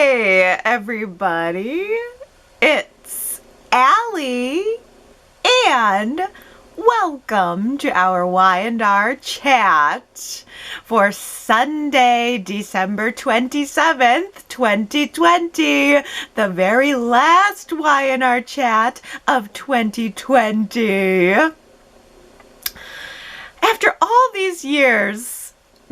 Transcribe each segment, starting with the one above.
Hey, everybody. It's Allie, and welcome to our Y&R Chat for Sunday, December 27th, 2020, the very last Y&R Chat of 2020. After all these years,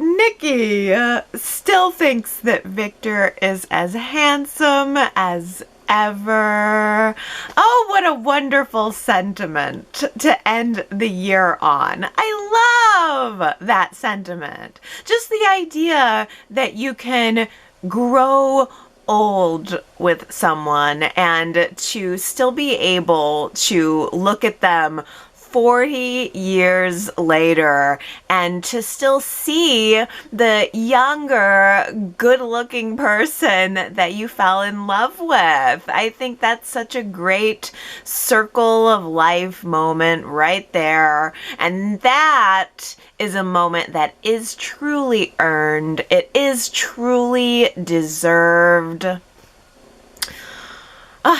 Nikki still thinks that Victor is as handsome as ever. Oh, what a wonderful sentiment to end the year on. I love that sentiment. Just the idea that you can grow old with someone and to still be able to look at them 40 years later and to still see the younger, good-looking person that you fell in love with. I think that's such a great circle of life moment right there. And that is a moment that is truly earned. It is truly deserved.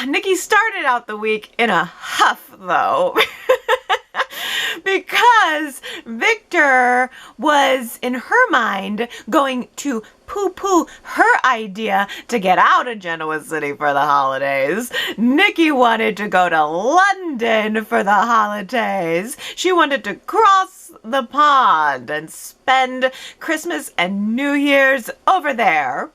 Nikki started out the week in a huff, though. Because Victor was, in her mind, going to poo-poo her idea to get out of Genoa City for the holidays. Nikki wanted to go to London for the holidays. She wanted to cross the pond and spend Christmas and New Year's over there.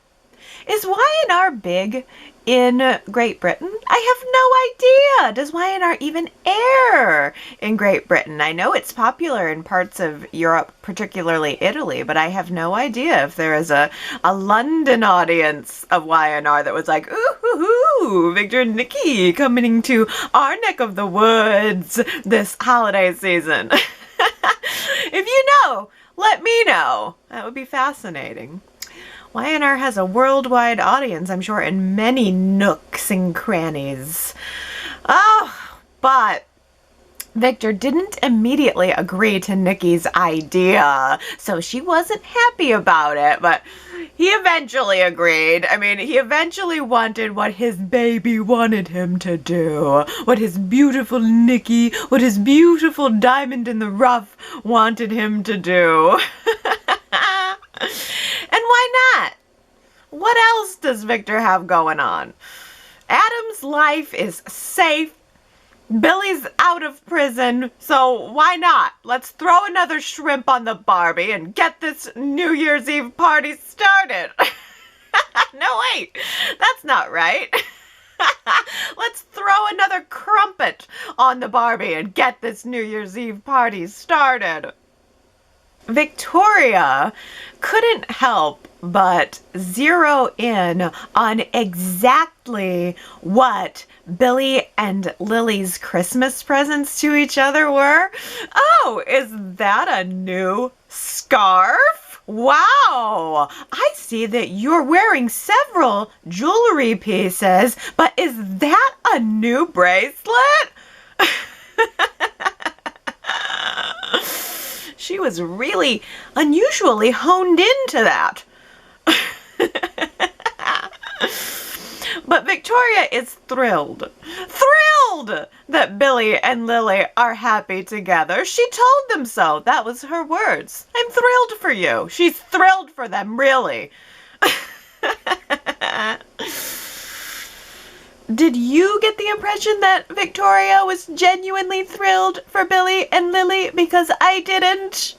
Is Y&R big in Great Britain? I have no idea. Does Y&R even air in Great Britain? I know it's popular in parts of Europe, particularly Italy, but I have no idea if there is a London audience of Y&R that was like, ooh, Victor and Nikki coming to our neck of the woods this holiday season. If you know, let me know. That would be fascinating. Y&R has a worldwide audience, I'm sure, in many nooks and crannies. Oh, but Victor didn't immediately agree to Nikki's idea, so she wasn't happy about it, but he eventually agreed. I mean, he eventually wanted what his baby wanted him to do, what his beautiful Nikki, what his beautiful diamond in the rough wanted him to do. And why not? What else does Victor have going on? Adam's life is safe. Billy's out of prison, so why not? Let's throw another shrimp on the Barbie and get this New Year's Eve party started. No, wait, that's not right. Let's throw another crumpet on the Barbie and get this New Year's Eve party started. Victoria couldn't help but zero in on exactly what Billy and Lily's Christmas presents to each other were. Oh, is that a new scarf? Wow, I see that you're wearing several jewelry pieces, but is that a new bracelet? She was really unusually honed into that. But Victoria is thrilled that Billy and Lily are happy together. She told them so. That was her words. I'm thrilled for you. She's thrilled for them, really. Did you get the impression that Victoria was genuinely thrilled for Billy and Lily? Because I didn't.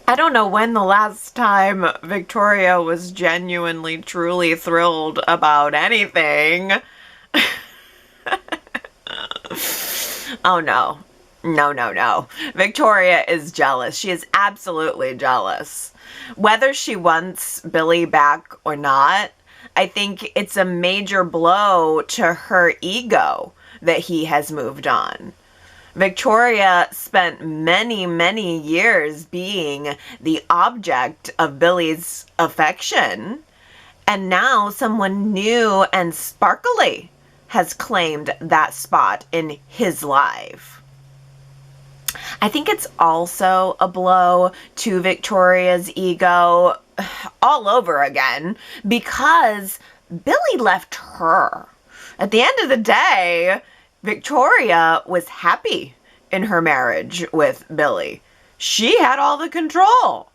I don't know when the last time Victoria was genuinely, truly thrilled about anything. Oh no. No. Victoria is jealous. She is absolutely jealous. Whether she wants Billy back or not, I think it's a major blow to her ego that he has moved on. Victoria spent many years being the object of Billy's affection, and now someone new and sparkly has claimed that spot in his life. I think it's also a blow to Victoria's ego all over again because Billy left her. At the end of the day, Victoria was happy in her marriage with Billy. She had all the control.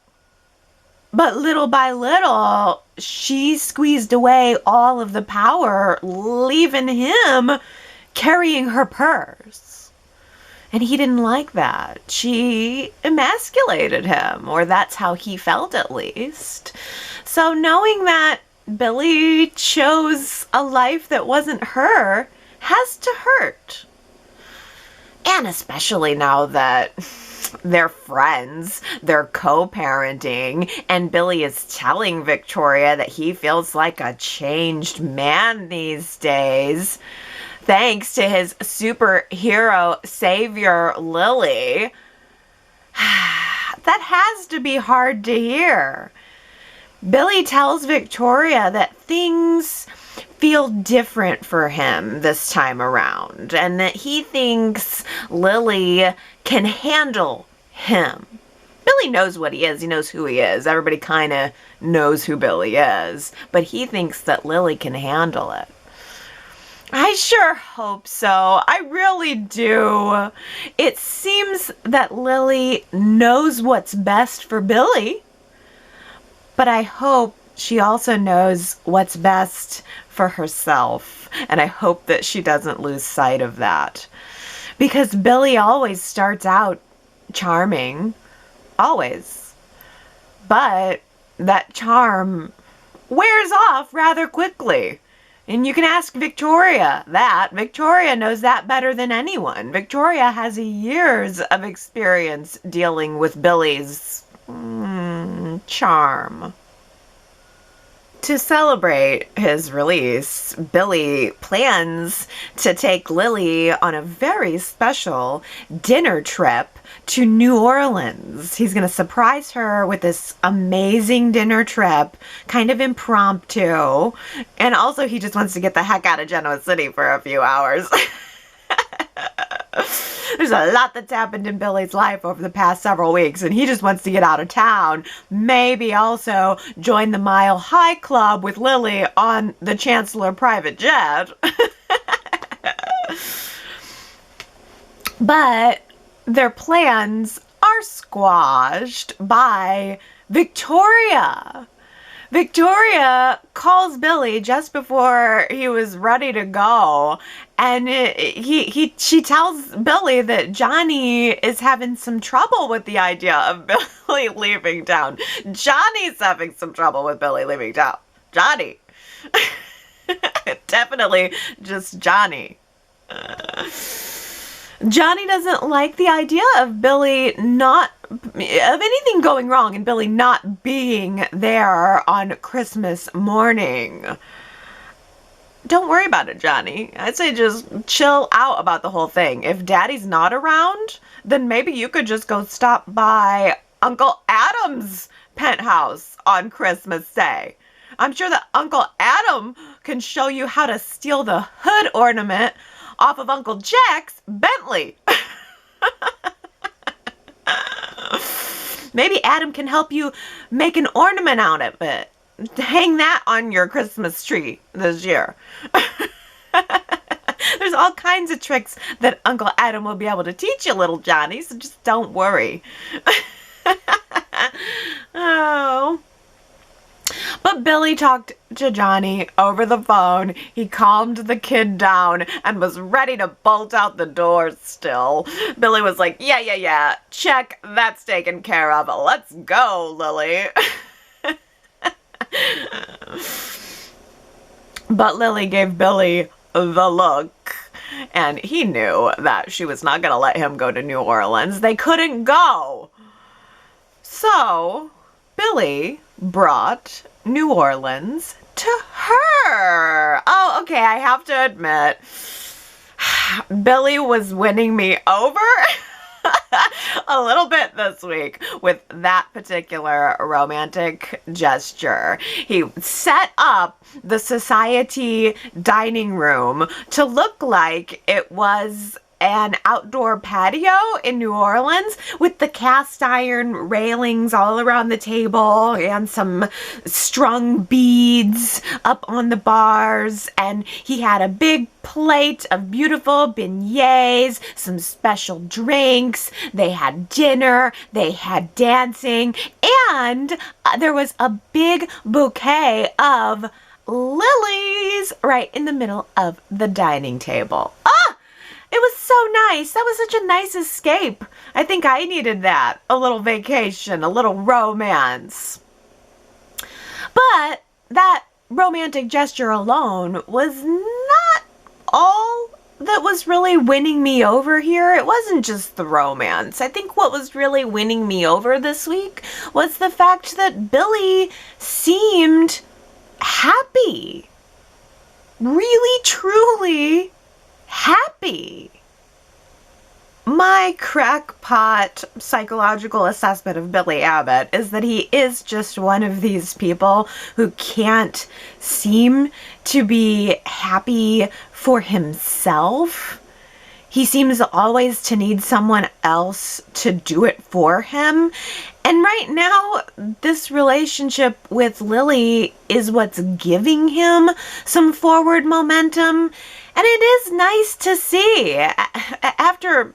But little by little, she squeezed away all of the power, leaving him carrying her purse. And he didn't like that. She emasculated him, or that's how he felt at least. So knowing that Billy chose a life that wasn't her has to hurt. And especially now that they're friends, they're co-parenting, and Billy is telling Victoria that he feels like a changed man these days, thanks to his superhero savior, Lily. That has to be hard to hear. Billy tells Victoria that things feel different for him this time around, and that he thinks Lily can handle him. Billy knows what he is. He knows who he is. Everybody kind of knows who Billy is, but he thinks that Lily can handle it. I sure hope so. I really do. It seems that Lily knows what's best for Billy, but I hope she also knows what's best for herself, and I hope that she doesn't lose sight of that. Because Billy always starts out charming, always. But that charm wears off rather quickly. And you can ask Victoria that. Victoria knows that better than anyone. Victoria has years of experience dealing with Billy's charm. To celebrate his release, Billy plans to take Lily on a very special dinner trip to New Orleans. He's going to surprise her with this amazing dinner trip, kind of impromptu. And also he just wants to get the heck out of Genoa City for a few hours. There's a lot that's happened in Billy's life over the past several weeks, and he just wants to get out of town. Maybe also join the Mile High Club with Lily on the Chancellor private jet. But their plans are squashed by Victoria. Victoria calls Billy just before he was ready to go, and she tells Billy that Johnny is having some trouble with the idea of Billy leaving town. Johnny's having some trouble with Billy leaving town. Johnny. Definitely just Johnny. Johnny doesn't like the idea of anything going wrong and Billy not being there on Christmas morning. Don't worry about it, Johnny. I'd say just chill out about the whole thing. If Daddy's not around, then maybe you could just go stop by Uncle Adam's penthouse on Christmas Day. I'm sure that Uncle Adam can show you how to steal the hood ornament off of Uncle Jack's Bentley. Maybe Adam can help you make an ornament out of it. Hang that on your Christmas tree this year. There's all kinds of tricks that Uncle Adam will be able to teach you, little Johnny, so just don't worry. Oh. But Billy talked to Johnny over the phone. He calmed the kid down and was ready to bolt out the door still. Billy was like, yeah, check, that's taken care of. Let's go, Lily. But Lily gave Billy the look, and he knew that she was not going to let him go to New Orleans. They couldn't go. So Billy brought New Orleans to her. Oh, okay, I have to admit, Billy was winning me over a little bit this week with that particular romantic gesture. He set up the society dining room to look like it was an outdoor patio in New Orleans with the cast iron railings all around the table and some strung beads up on the bars. And he had a big plate of beautiful beignets, some special drinks. They had dinner, they had dancing, and there was a big bouquet of lilies right in the middle of the dining table. It was so nice. That was such a nice escape. I think I needed that. A little vacation, a little romance. But that romantic gesture alone was not all that was really winning me over here. It wasn't just the romance. I think what was really winning me over this week was the fact that Billy seemed happy. Really, truly happy. My crackpot psychological assessment of Billy Abbott is that he is just one of these people who can't seem to be happy for himself. He seems always to need someone else to do it for him. And right now, this relationship with Lily is what's giving him some forward momentum. And it is nice to see, after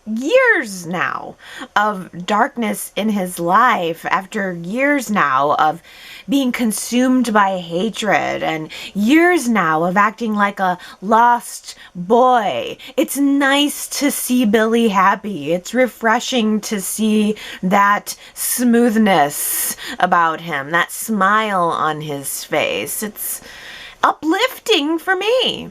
years now of darkness in his life, after years now of being consumed by hatred, and years now of acting like a lost boy, it's nice to see Billy happy. It's refreshing to see that smoothness about him, that smile on his face. It's uplifting for me.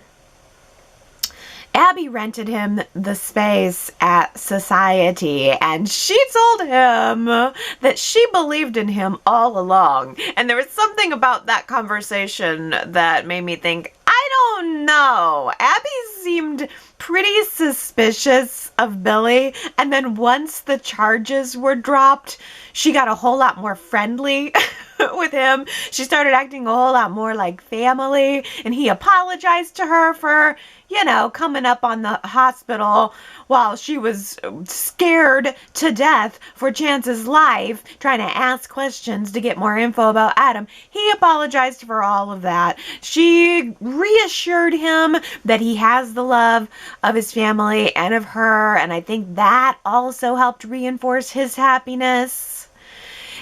Abby rented him the space at Society, and she told him that she believed in him all along. And there was something about that conversation that made me think, I don't know. Abby seemed pretty suspicious of Billy, and then once the charges were dropped, she got a whole lot more friendly with him. She started acting a whole lot more like family, and he apologized to her for, coming up on the hospital while she was scared to death for Chance's life, trying to ask questions to get more info about Adam. He apologized for all of that. She reassured him that he has the love of his family and of her, and I think that also helped reinforce his happiness.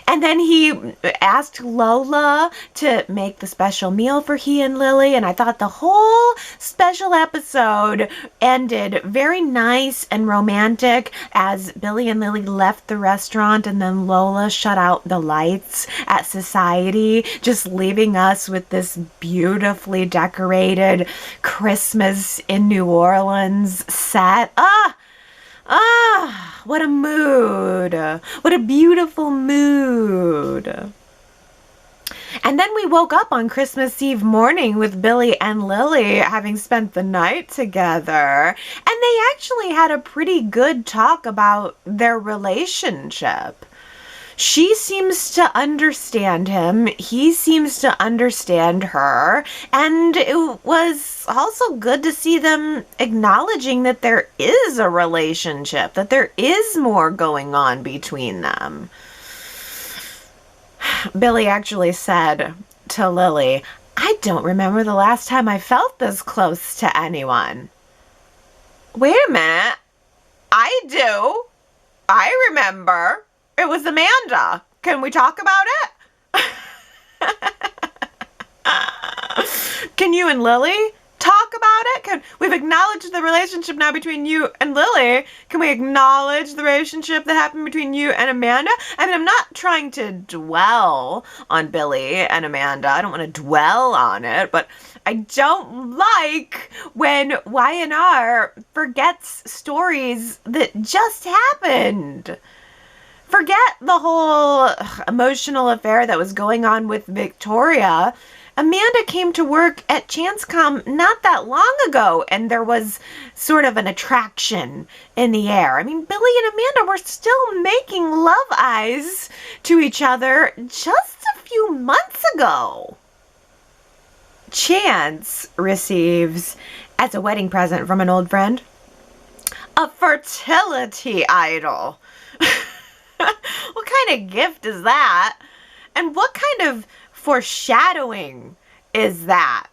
And then he asked Lola to make the special meal for he and Lily, and I thought the whole special episode ended very nice and romantic as Billy and Lily left the restaurant, and then Lola shut out the lights at Society, just leaving us with this beautifully decorated Christmas in New Orleans set. What a mood. What a beautiful mood. And then we woke up on Christmas Eve morning with Billy and Lily having spent the night together. And they actually had a pretty good talk about their relationship. She seems to understand him. He seems to understand her. And it was also good to see them acknowledging that there is a relationship, that there is more going on between them. Billy actually said to Lily, I don't remember the last time I felt this close to anyone. Wait a minute. I do. I remember. It was Amanda. Can we talk about it? Can you and Lily talk about it? We've acknowledged the relationship now between you and Lily. Can we acknowledge the relationship that happened between you and Amanda? I mean, I'm not trying to dwell on Billy and Amanda. I don't want to dwell on it, but I don't like when Y&R forgets stories that just happened. Forget the whole emotional affair that was going on with Victoria. Amanda came to work at ChanceCom not that long ago, and there was sort of an attraction in the air. I mean, Billy and Amanda were still making love eyes to each other just a few months ago. Chance receives, as a wedding present from an old friend, A fertility idol. What kind of gift is that? And what kind of foreshadowing is that?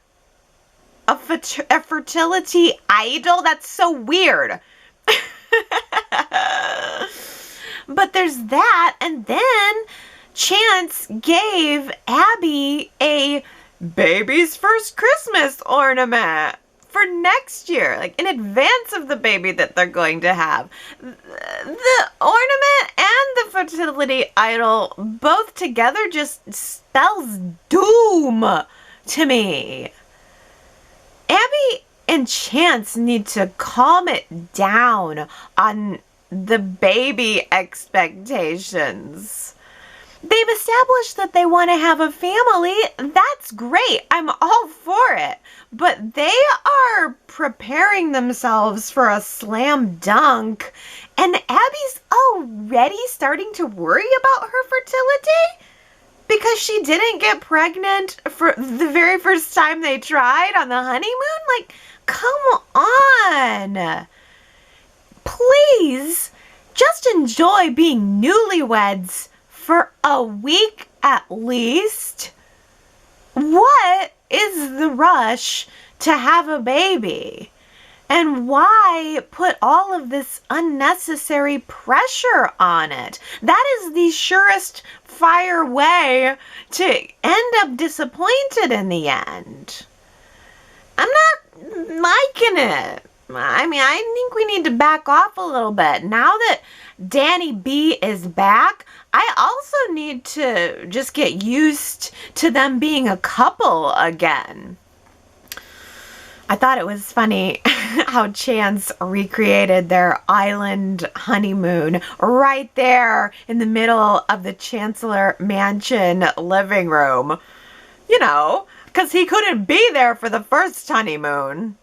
A fertility idol? That's so weird. But there's that, and then Chance gave Abby a baby's first Christmas ornament for next year, like in advance of the baby that they're going to have. The ornament and the fertility idol both together just spells doom to me. Abby and Chance need to calm it down on the baby expectations. They've established that they want to have a family. That's great. I'm all for it. But they are preparing themselves for a slam dunk. And Abby's already starting to worry about her fertility because she didn't get pregnant for the very first time they tried on the honeymoon. Like, come on. Please, just enjoy being newlyweds for a week at least. What is the rush to have a baby? And why put all of this unnecessary pressure on it? That is the surest fire way to end up disappointed in the end. I'm not liking it. I mean, I think we need to back off a little bit. Now that Danny B is back, I also need to just get used to them being a couple again. I thought it was funny how Chance recreated their island honeymoon right there in the middle of the Chancellor Mansion living room. You know, because he couldn't be there for the first honeymoon.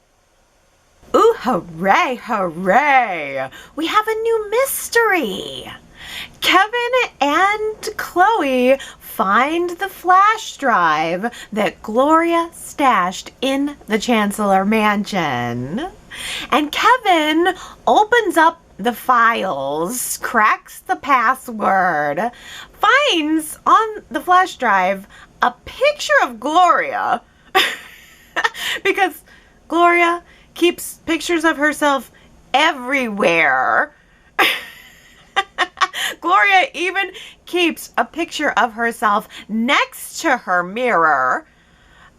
Ooh, hooray, hooray! We have a new mystery. Kevin and Chloe find the flash drive that Gloria stashed in the Chancellor Mansion. And Kevin opens up the files, cracks the password, finds on the flash drive a picture of Gloria. Because Gloria keeps pictures of herself everywhere. Gloria even keeps a picture of herself next to her mirror.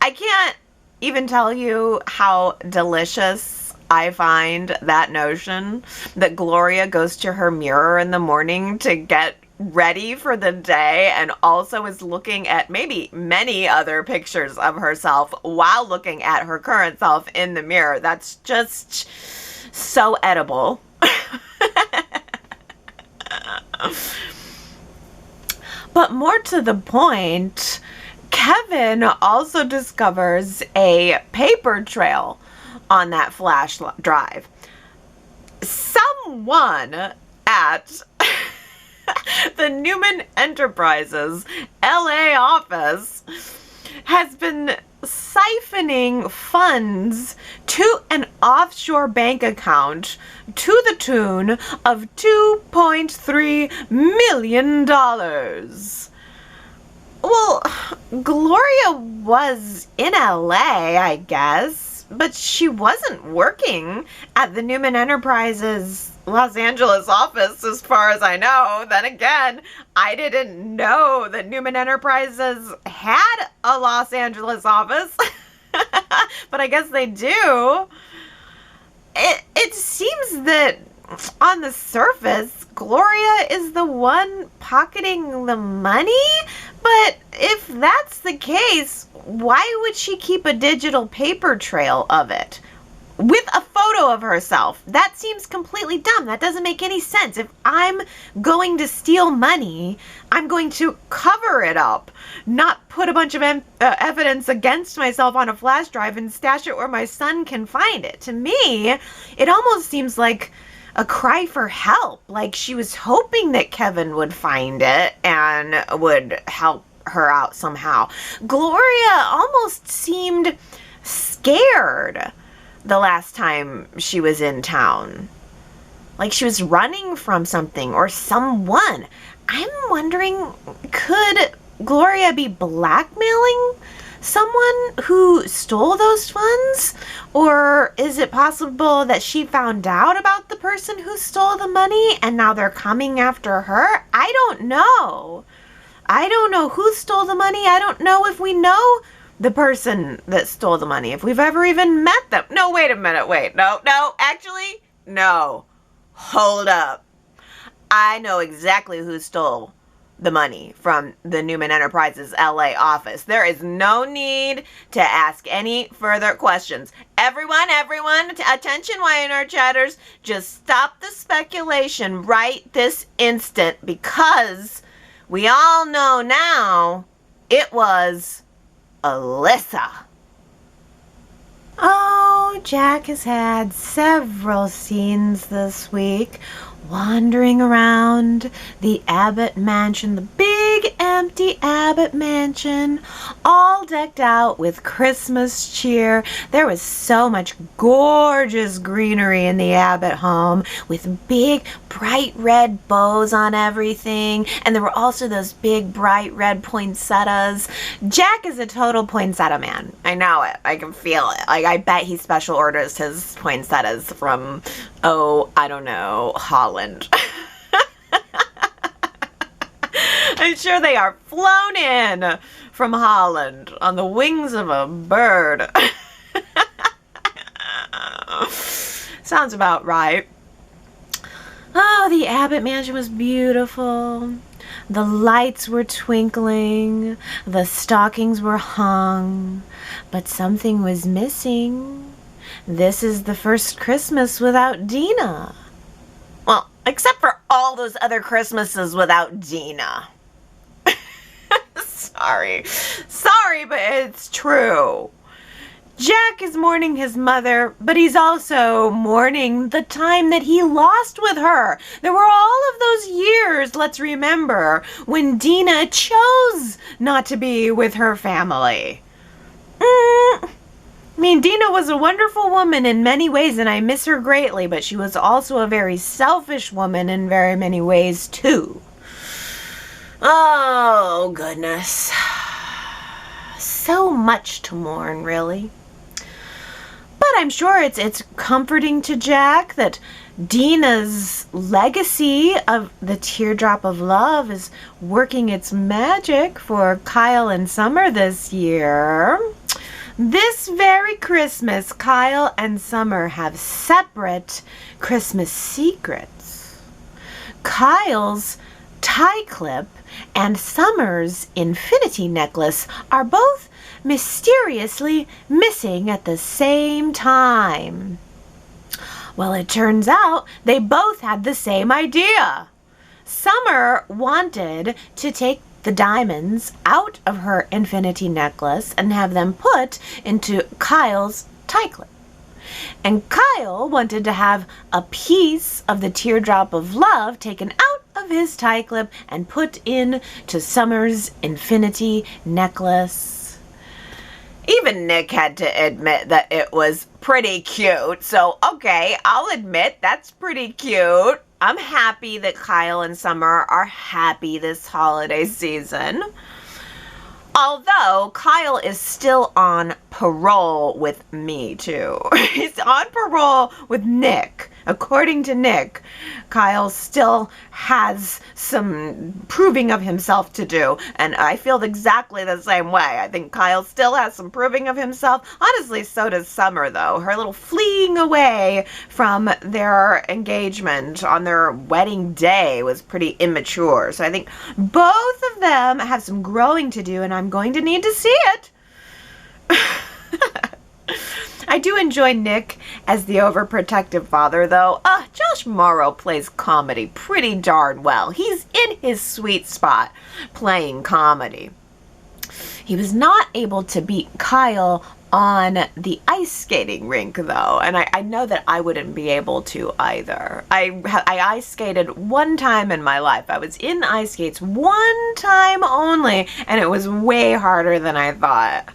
I can't even tell you how delicious I find that notion that Gloria goes to her mirror in the morning to get ready for the day and also is looking at maybe many other pictures of herself while looking at her current self in the mirror. That's just so edible. But more to the point, Kevin also discovers a paper trail on that flash drive. Someone at the Newman Enterprises LA office has been siphoning funds to an offshore bank account to the tune of $2.3 million. Well, Gloria was in LA, I guess, but she wasn't working at the Newman Enterprises Los Angeles office, as far as I know. Then again, I didn't know that Newman Enterprises had a Los Angeles office, but I guess they do. It seems that on the surface, Gloria is the one pocketing the money, but if that's the case, why would she keep a digital paper trail of it with a photo of herself? That seems completely dumb. That doesn't make any sense. If I'm going to steal money, I'm going to cover it up, not put a bunch of evidence against myself on a flash drive and stash it where my son can find it. To me, it almost seems like a cry for help, like she was hoping that Kevin would find it and would help her out somehow. Gloria almost seemed scared the last time she was in town. like she was running from something or someone. I'm wondering, could Gloria be blackmailing someone who stole those funds? Or is it possible that she found out about the person who stole the money and now they're coming after her? I don't know. I don't know who stole the money. I don't know if we know the person that stole the money, if we've ever even met them. No, wait a minute. Wait. No, actually, no. Hold up. I know exactly who stole the money from the Newman Enterprises LA office. There is no need to ask any further questions. Everyone, attention Y&R chatters, just stop the speculation right this instant, because we all know now it was Alyssa. Oh, Jack has had several scenes this week, wandering around the Abbott mansion, the big empty Abbott mansion, all decked out with Christmas cheer. There was so much gorgeous greenery in the Abbott home, with big bright red bows on everything, and there were also those big bright red poinsettias. Jack is a total poinsettia man. I know it. I can feel it. Like, I bet he special orders his poinsettias from, I don't know, Holland. I'm sure they are flown in from Holland on the wings of a bird. Sounds about right. Oh, the Abbott mansion was beautiful. The lights were twinkling. The stockings were hung. But something was missing. This is the first Christmas without Dina. Well, except for all those other Christmases without Dina. Sorry, but it's true. Jack is mourning his mother, but he's also mourning the time that he lost with her. There were all of those years, let's remember, when Dina chose not to be with her family. I mean, Dina was a wonderful woman in many ways, and I miss her greatly, but she was also a very selfish woman in very many ways, too. Oh, goodness. So much to mourn, really. But I'm sure it's comforting to Jack that Dina's legacy of the teardrop of love is working its magic for Kyle and Summer this year. This very Christmas, Kyle and Summer have separate Christmas secrets. Kyle's tie clip and Summer's infinity necklace are both mysteriously missing at the same time. Well, it turns out they both had the same idea. Summer wanted to take the diamonds out of her infinity necklace and have them put into Kyle's tie clip. And Kyle wanted to have a piece of the teardrop of love taken out of his tie clip and put in to Summer's infinity necklace. Even Nick had to admit that it was pretty cute. So, okay, I'll admit that's pretty cute. I'm happy that Kyle and Summer are happy this holiday season. Although Kyle is still on parole with me, too. He's on parole with Nick. According to Nick, Kyle still has some proving of himself to do. And I feel exactly the same way. I think Kyle still has some proving of himself. Honestly, so does Summer, though. Her little fleeing away from their engagement on their wedding day was pretty immature. So I think both of them have some growing to do, and I'm going to need to see it. I do enjoy Nick as the overprotective father, though. Josh Morrow plays comedy pretty darn well. He's in his sweet spot playing comedy. He was not able to beat Kyle on the ice skating rink, though, and I know that I wouldn't be able to either. I ice skated one time in my life. I was in ice skates one time only, and it was way harder than I thought.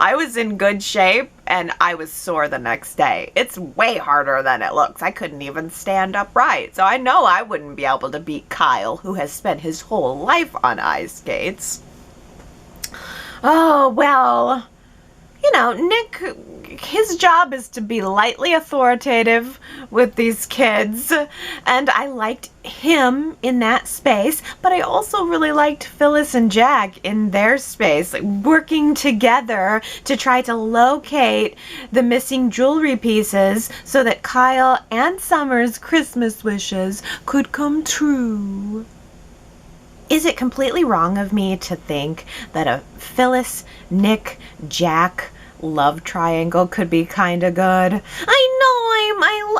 I was in good shape, and I was sore the next day. It's way harder than it looks. I couldn't even stand upright. So I know I wouldn't be able to beat Kyle, who has spent his whole life on ice skates. Oh, well, Nick, his job is to be lightly authoritative with these kids, and I liked him in that space, but I also really liked Phyllis and Jack in their space, like working together to try to locate the missing jewelry pieces so that Kyle and Summer's Christmas wishes could come true. Is it completely wrong of me to think that a Phyllis, Nick, Jack love triangle could be kind of good? I know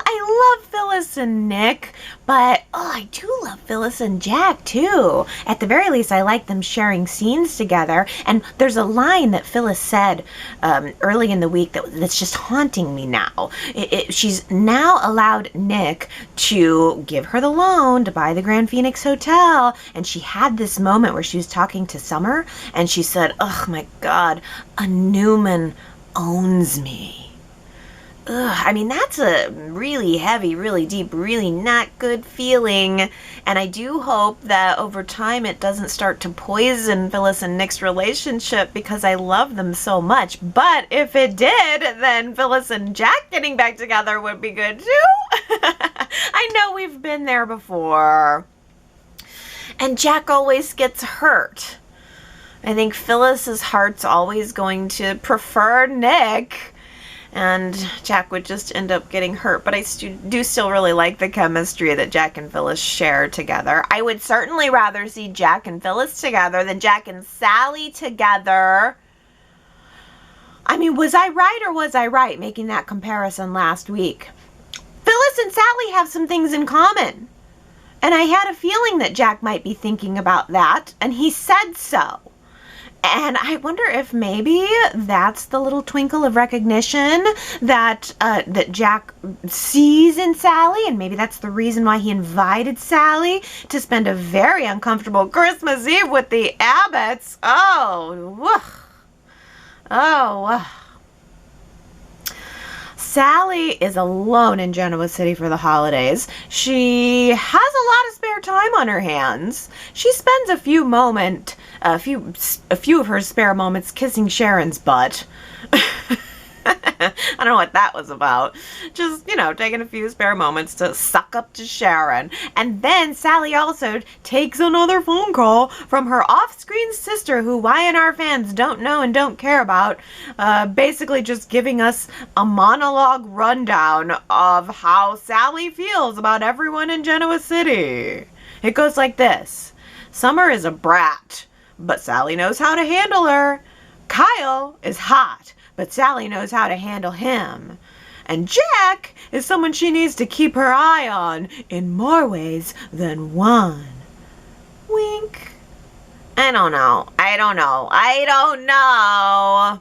I love Phyllis and Nick, but I do love Phyllis and Jack too. At the very least, I like them sharing scenes together. And there's a line that Phyllis said early in the week that's just haunting me now. She's now allowed Nick to give her the loan to buy the Grand Phoenix Hotel, and she had this moment where she was talking to Summer, and she said, "Oh my God, a Newman owns me." Ugh, I mean, that's a really heavy, really deep, really not good feeling. And I do hope that over time it doesn't start to poison Phyllis and Nick's relationship, because I love them so much. But if it did, then Phyllis and Jack getting back together would be good too. I know we've been there before. And Jack always gets hurt. I think Phyllis's heart's always going to prefer Nick, and Jack would just end up getting hurt. But I do still really like the chemistry that Jack and Phyllis share together. I would certainly rather see Jack and Phyllis together than Jack and Sally together. I mean, was I right or was I right making that comparison last week? Phyllis and Sally have some things in common. And I had a feeling that Jack might be thinking about that, and he said so. And I wonder if maybe that's the little twinkle of recognition that Jack sees in Sally, and maybe that's the reason why he invited Sally to spend a very uncomfortable Christmas Eve with the Abbotts. Sally is alone in Genoa City for the holidays. She has a lot of spare time on her hands. She spends a few of her spare moments kissing Sharon's butt. I don't know what that was about. Just, taking a few spare moments to suck up to Sharon. And then Sally also takes another phone call from her off-screen sister, who Y&R fans don't know and don't care about, basically just giving us a monologue rundown of how Sally feels about everyone in Genoa City. It goes like this. Summer is a brat, but Sally knows how to handle her. Kyle is hot, but Sally knows how to handle him. And Jack is someone she needs to keep her eye on in more ways than one. Wink. I don't know.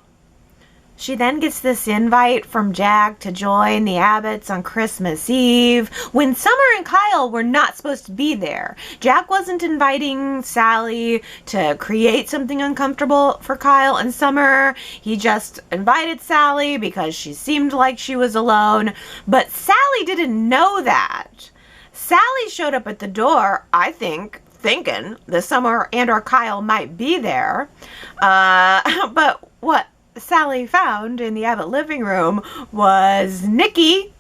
She then gets this invite from Jack to join the Abbotts on Christmas Eve, when Summer and Kyle were not supposed to be there. Jack wasn't inviting Sally to create something uncomfortable for Kyle and Summer. He just invited Sally because she seemed like she was alone. But Sally didn't know that. Sally showed up at the door, I think, thinking that Summer and or Kyle might be there. But what Sally found in the Abbott living room was Nikki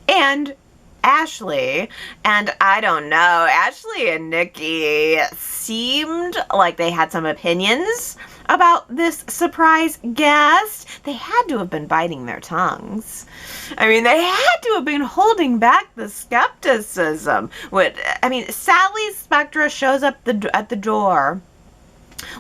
and Ashley. And I don't know, Ashley and Nikki seemed like they had some opinions about this surprise guest. They had to have been biting their tongues. I mean, they had to have been holding back the skepticism. Sally Spectra shows up at the door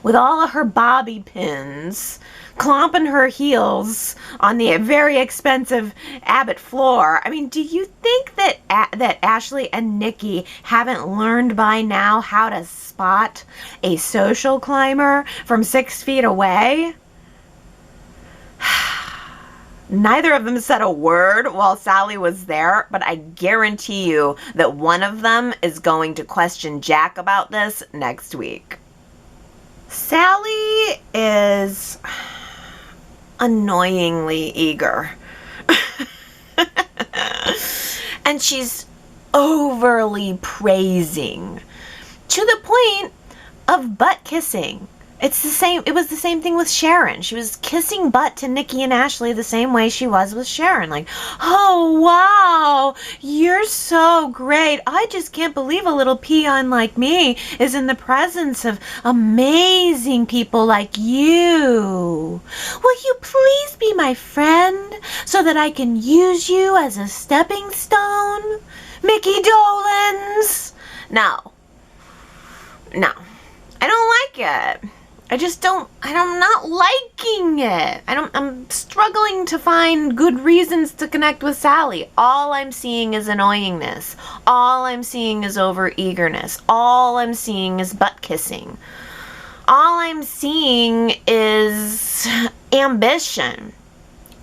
with all of her bobby pins, clomping her heels on the very expensive Abbott floor. I mean, do you think that Ashley and Nikki haven't learned by now how to spot a social climber from 6 feet away? Neither of them said a word while Sally was there, but I guarantee you that one of them is going to question Jack about this next week. Sally is annoyingly eager. And she's overly praising to the point of butt kissing. It was the same thing with Sharon. She was kissing butt to Nikki and Ashley the same way she was with Sharon. Like, oh, wow, you're so great. I just can't believe a little peon like me is in the presence of amazing people like you. Will you please be my friend so that I can use you as a stepping stone? Mickey Dolans. No. I don't like it. I'm not liking it. I'm struggling to find good reasons to connect with Sally. All I'm seeing is annoyingness. All I'm seeing is over-eagerness. All I'm seeing is butt kissing. All I'm seeing is ambition.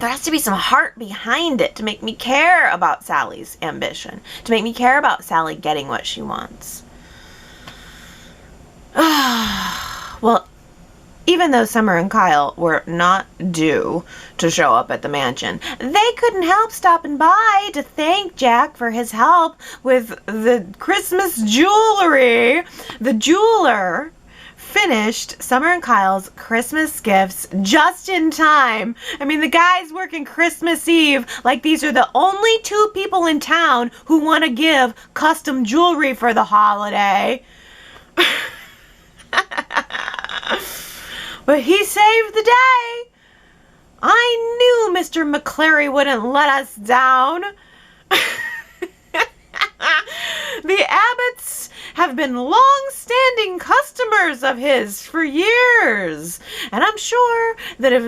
There has to be some heart behind it to make me care about Sally's ambition, to make me care about Sally getting what she wants. Well, even though Summer and Kyle were not due to show up at the mansion, they couldn't help stopping by to thank Jack for his help with the Christmas jewelry. The jeweler finished Summer and Kyle's Christmas gifts just in time. I mean, the guy's working Christmas Eve like these are the only two people in town who want to give custom jewelry for the holiday. But he saved the day. I knew Mr. McClary wouldn't let us down. The Abbotts have been long-standing customers of his for years. And I'm sure that if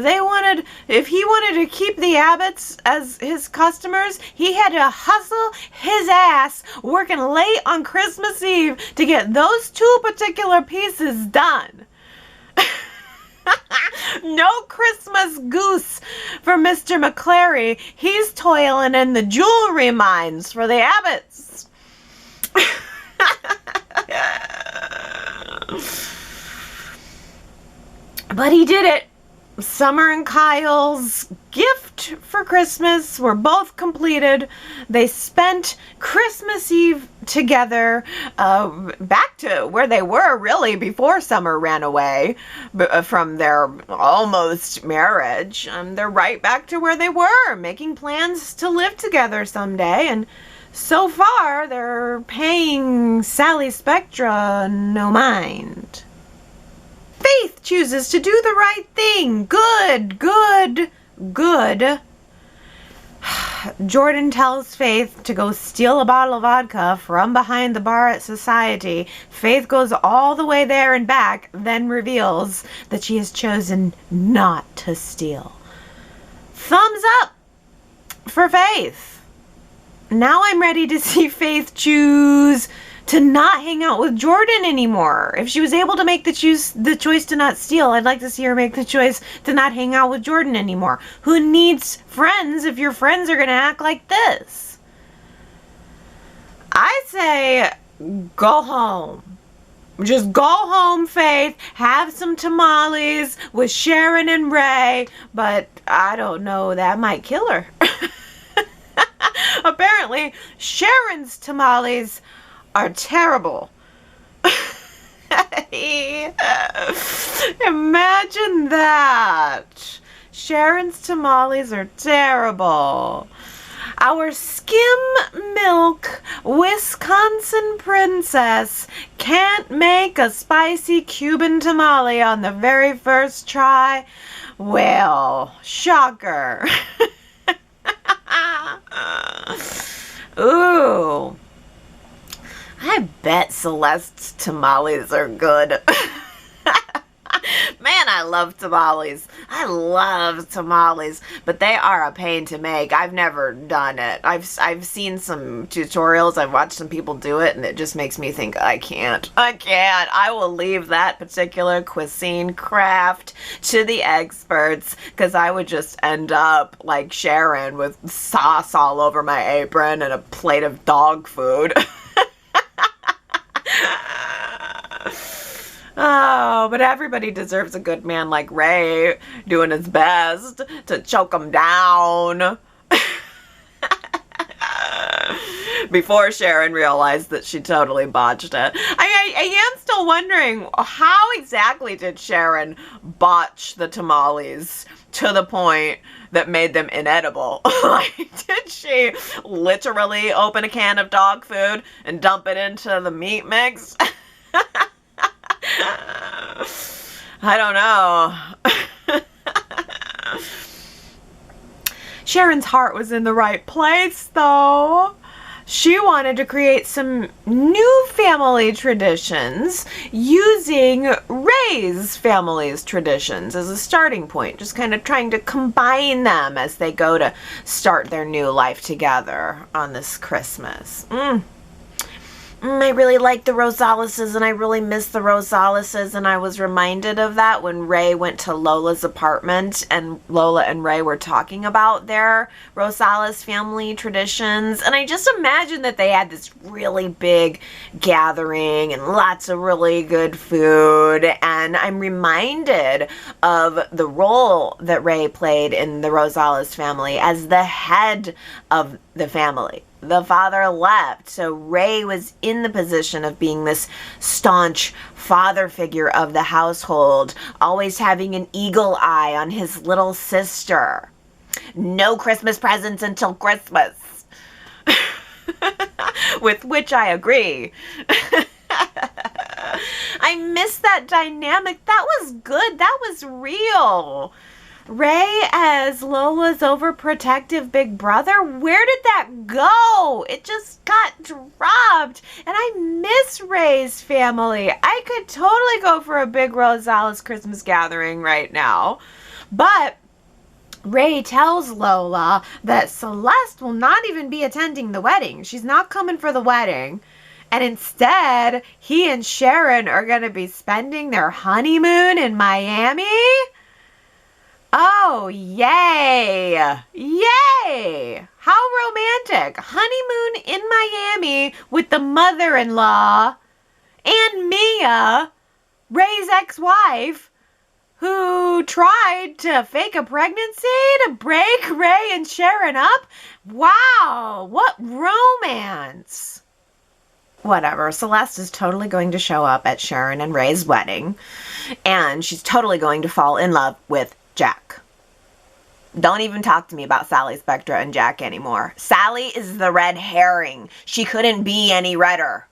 he wanted to keep the Abbotts as his customers, he had to hustle his ass working late on Christmas Eve to get those two particular pieces done. No Christmas goose for Mr. McClary. He's toiling in the jewelry mines for the Abbotts. But he did it. Summer and Kyle's gift for Christmas were both completed. They spent Christmas Eve together, back to where they were really before Summer ran away from their almost marriage. They're right back to where they were, making plans to live together someday. And so far, they're paying Sally Spectra no mind. Faith chooses to do the right thing. Good. Jordan tells Faith to go steal a bottle of vodka from behind the bar at Society. Faith goes all the way there and back, then reveals that she has chosen not to steal. Thumbs up for Faith. Now I'm ready to see Faith choose to not hang out with Jordan anymore. If she was able to make the choice to not steal, I'd like to see her make the choice to not hang out with Jordan anymore. Who needs friends if your friends are going to act like this? I say go home. Just go home, Faith. Have some tamales with Sharon and Rey. But I don't know, that might kill her. Apparently, Sharon's tamales are terrible. Imagine that. Sharon's tamales are terrible. Our skim milk Wisconsin princess can't make a spicy Cuban tamale on the very first try. Well, shocker. Ooh. I bet Celeste's tamales are good. Man, I love tamales. I love tamales, but they are a pain to make. I've never done it. I've seen some tutorials. I've watched some people do it, and it just makes me think, I can't. I will leave that particular cuisine craft to the experts, because I would just end up like Sharon with sauce all over my apron and a plate of dog food. Oh, but everybody deserves a good man like Rey doing his best to choke him down. Before Sharon realized that she totally botched it. I am still wondering, how exactly did Sharon botch the tamales to the point that made them inedible? Like, did she literally open a can of dog food and dump it into the meat mix? I don't know. Sharon's heart was in the right place, though. She wanted to create some new family traditions using Rey's family's traditions as a starting point, just kind of trying to combine them as they go to start their new life together on this Christmas. I really like the Rosaleses, and I really miss the Rosaleses, and I was reminded of that when Rey went to Lola's apartment and Lola and Rey were talking about their Rosales family traditions, and I just imagined that they had this really big gathering and lots of really good food, and I'm reminded of the role that Rey played in the Rosales family as the head of the family. The father left, so Rey was in the position of being this staunch father figure of the household, always having an eagle eye on his little sister. No Christmas presents until Christmas. With which I agree. I miss that dynamic. That was good. That was real. Rey as Lola's overprotective big brother, where did that go? It just got dropped. And I miss Rey's family. I could totally go for a big Rosales Christmas gathering right now. But Rey tells Lola that Celeste will not even be attending the wedding. She's not coming for the wedding. And instead, he and Sharon are going to be spending their honeymoon in Miami. Oh, yay! Yay! How romantic! Honeymoon in Miami with the mother-in-law and Mia, Rey's ex-wife, who tried to fake a pregnancy to break Rey and Sharon up. Wow, what romance! Whatever, Celeste is totally going to show up at Sharon and Rey's wedding, and she's totally going to fall in love with Jack. Don't even talk to me about Sally Spectra and Jack anymore. Sally is the red herring. She couldn't be any redder.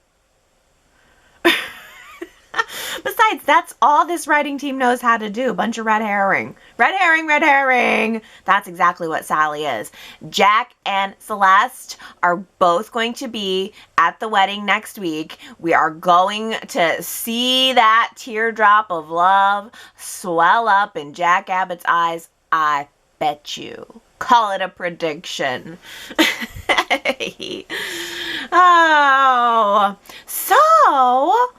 Besides, that's all this writing team knows how to do. A bunch of red herring. Red herring, red herring. That's exactly what Sally is. Jack and Celeste are both going to be at the wedding next week. We are going to see that teardrop of love swell up in Jack Abbott's eyes. I bet you. Call it a prediction. Oh, so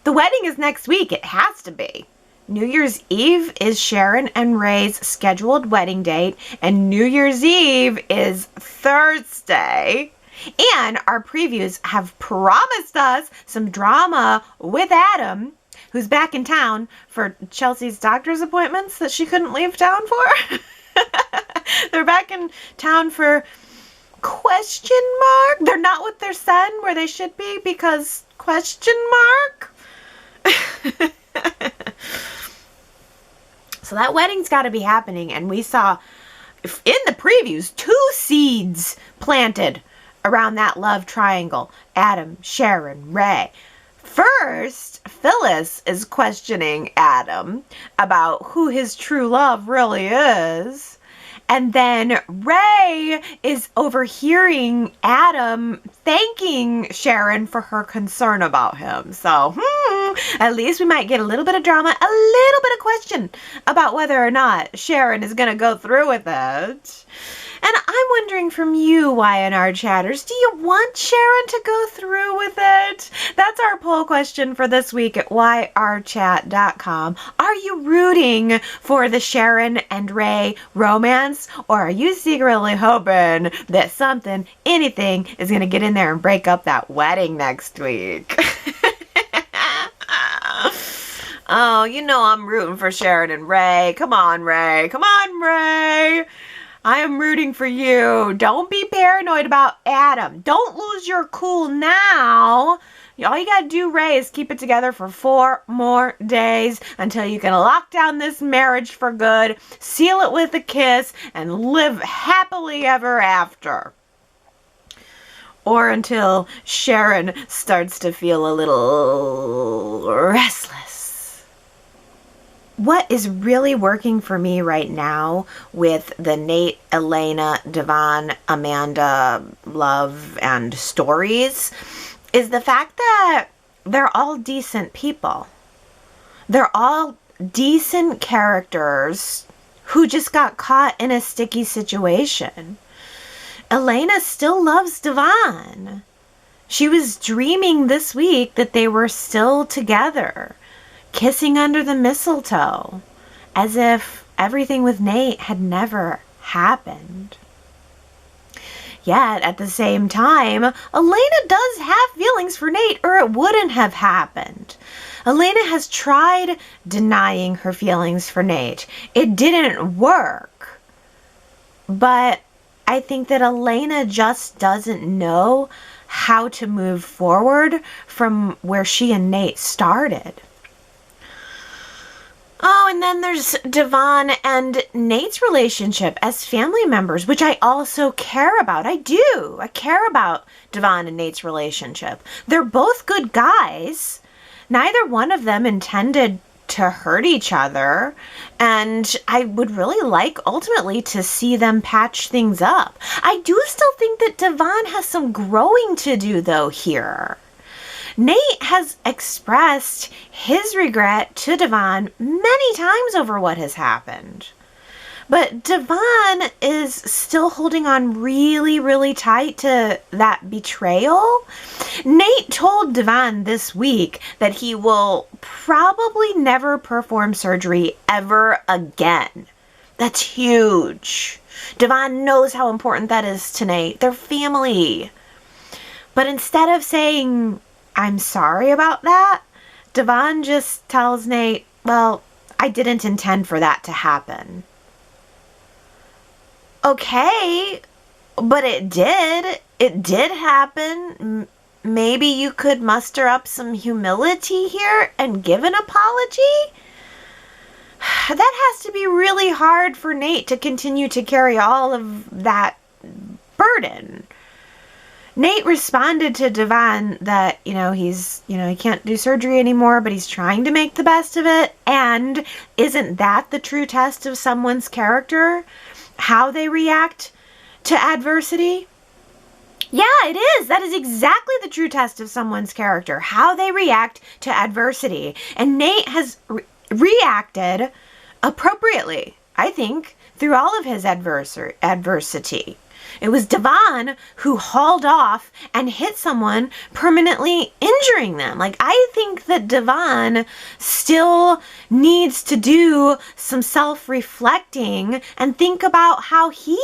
the wedding is next week. It has to be. New Year's Eve is Sharon and Rey's scheduled wedding date, and New Year's Eve is Thursday. And our previews have promised us some drama with Adam, who's back in town for Chelsea's doctor's appointments that she couldn't leave town for. They're back in town for question mark. They're not with their son where they should be because question mark. So that wedding's got to be happening, and we saw in the previews 2 seeds planted around that love triangle. Adam, Sharon, Rey. First, Phyllis is questioning Adam about who his true love really is. And then Rey is overhearing Adam thanking Sharon for her concern about him. So, at least we might get a little bit of drama, a little bit of question about whether or not Sharon is going to go through with it. And I'm wondering from you, Y&R Chatters, do you want Sharon to go through with it? That's our poll question for this week at yrchat.com. Are you rooting for the Sharon and Rey romance? Or are you secretly hoping that something, anything, is going to get in there and break up that wedding next week? Oh, you know I'm rooting for Sharon and Rey. Come on, Rey. Come on, Rey. I am rooting for you. Don't be paranoid about Adam. Don't lose your cool now. All you gotta do, Rey, is keep it together for 4 more days until you can lock down this marriage for good, seal it with a kiss, and live happily ever after. Or until Sharon starts to feel a little restless. What is really working for me right now with the Nate, Elena, Devon, Amanda love and stories is the fact that they're all decent people. They're all decent characters who just got caught in a sticky situation. Elena still loves Devon. She was dreaming this week that they were still together, kissing under the mistletoe, as if everything with Nate had never happened. Yet, at the same time, Elena does have feelings for Nate, or it wouldn't have happened. Elena has tried denying her feelings for Nate. It didn't work. But I think that Elena just doesn't know how to move forward from where she and Nate started. Oh, and then there's Devon and Nate's relationship as family members, which I also care about. I do. I care about Devon and Nate's relationship. They're both good guys. Neither one of them intended to hurt each other, and I would really like ultimately to see them patch things up. I do still think that Devon has some growing to do though here. Nate has expressed his regret to Devon many times over what has happened. But Devon is still holding on really, really tight to that betrayal. Nate told Devon this week that he will probably never perform surgery ever again. That's huge. Devon knows how important that is to Nate. They're family. But instead of saying, "I'm sorry about that," Devon just tells Nate, "Well, I didn't intend for that to happen." Okay, but it did. It did happen. Maybe you could muster up some humility here and give an apology? That has to be really hard for Nate to continue to carry all of that burden. Nate responded to Devon that, he can't do surgery anymore, but he's trying to make the best of it. And isn't that the true test of someone's character? How they react to adversity? Yeah, it is. That is exactly the true test of someone's character. How they react to adversity. And Nate has reacted appropriately, I think, through all of his adversity. It was Devon who hauled off and hit someone, permanently injuring them. I think that Devon still needs to do some self-reflecting and think about how he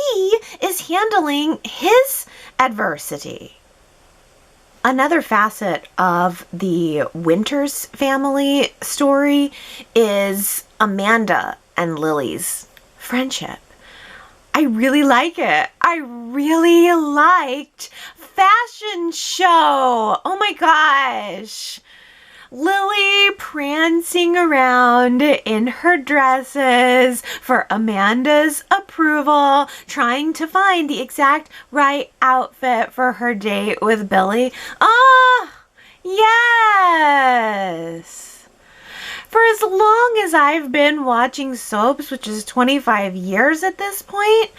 is handling his adversity. Another facet of the Winters family story is Amanda and Lily's friendship. I really like it. I really liked Fashion Show. Oh my gosh. Lily prancing around in her dresses for Amanda's approval, trying to find the exact right outfit for her date with Billy. Ah, yes. For as long as I've been watching soaps, which is 25 years at this point,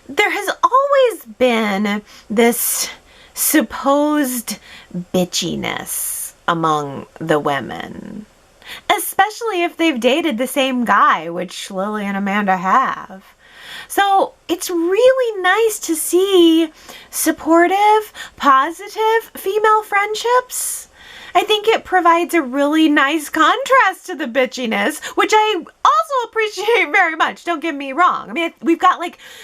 there has always been this supposed bitchiness among the women, especially if they've dated the same guy, which Lily and Amanda have. So it's really nice to see supportive, positive female friendships. I think it provides a really nice contrast to the bitchiness, which I also appreciate very much. Don't get me wrong. I mean, we've got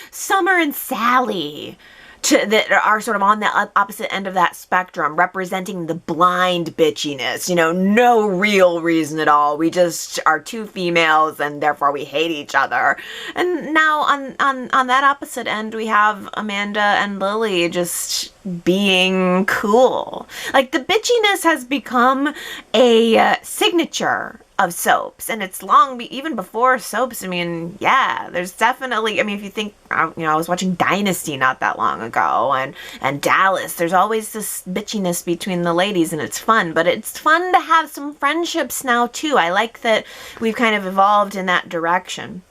Summer and Sally that are sort of on the opposite end of that spectrum, representing the blind bitchiness, no real reason at all. We just are two females and therefore we hate each other. And now on that opposite end, we have Amanda and Lily just being cool. Like, the bitchiness has become a signature of soaps, and it's long even before soaps. I mean, yeah, there's definitely, if you think, I was watching Dynasty not that long ago, and Dallas, there's always this bitchiness between the ladies, and it's fun, but it's fun to have some friendships now too. I like that we've kind of evolved in that direction.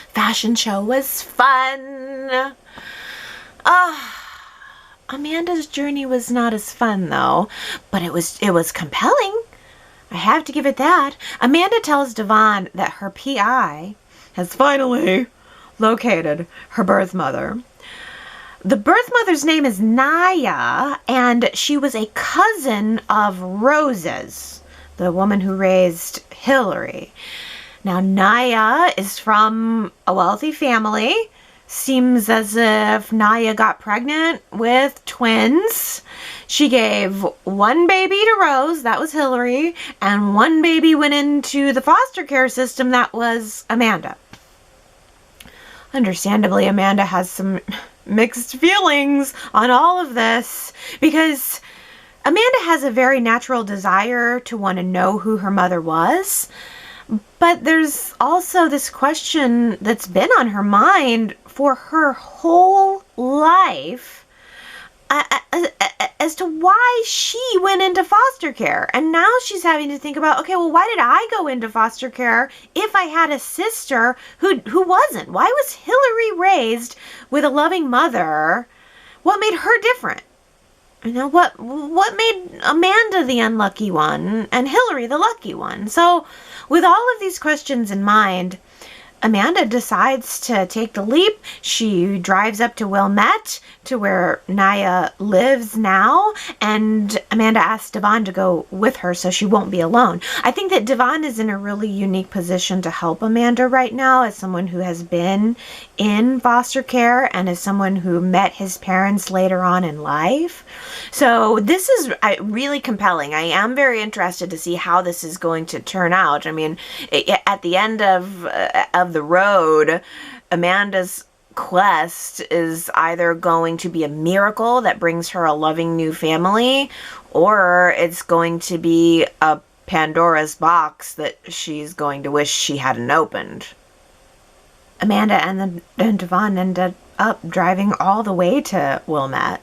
Fashion show was fun. Amanda's journey was not as fun though, but it was compelling. I have to give it that. Amanda tells Devon that her PI has finally located her birth mother. The birth mother's name is Naya, and she was a cousin of Rose's, the woman who raised Hillary. Now, Naya is from a wealthy family. Seems as if Naya got pregnant with twins. She gave one baby to Rose, that was Hillary, and one baby went into the foster care system, that was Amanda. Understandably, Amanda has some mixed feelings on all of this, because Amanda has a very natural desire to want to know who her mother was. But there's also this question that's been on her mind for her whole life as to why she went into foster care. And now she's having to think about, okay, well, why did I go into foster care if I had a sister who wasn't? Why was Hillary raised with a loving mother? What made her different? What made Amanda the unlucky one and Hillary the lucky one? So with all of these questions in mind, Amanda decides to take the leap. She drives up to Wilmette, to where Naya lives now, and Amanda asks Devon to go with her so she won't be alone. I think that Devon is in a really unique position to help Amanda right now, as someone who has been in foster care and as someone who met his parents later on in life. So this is really compelling. I am very interested to see how this is going to turn out. At the end of the road, Amanda's quest is either going to be a miracle that brings her a loving new family, or it's going to be a Pandora's box that she's going to wish she hadn't opened. Amanda and Devon ended up driving all the way to Wilmette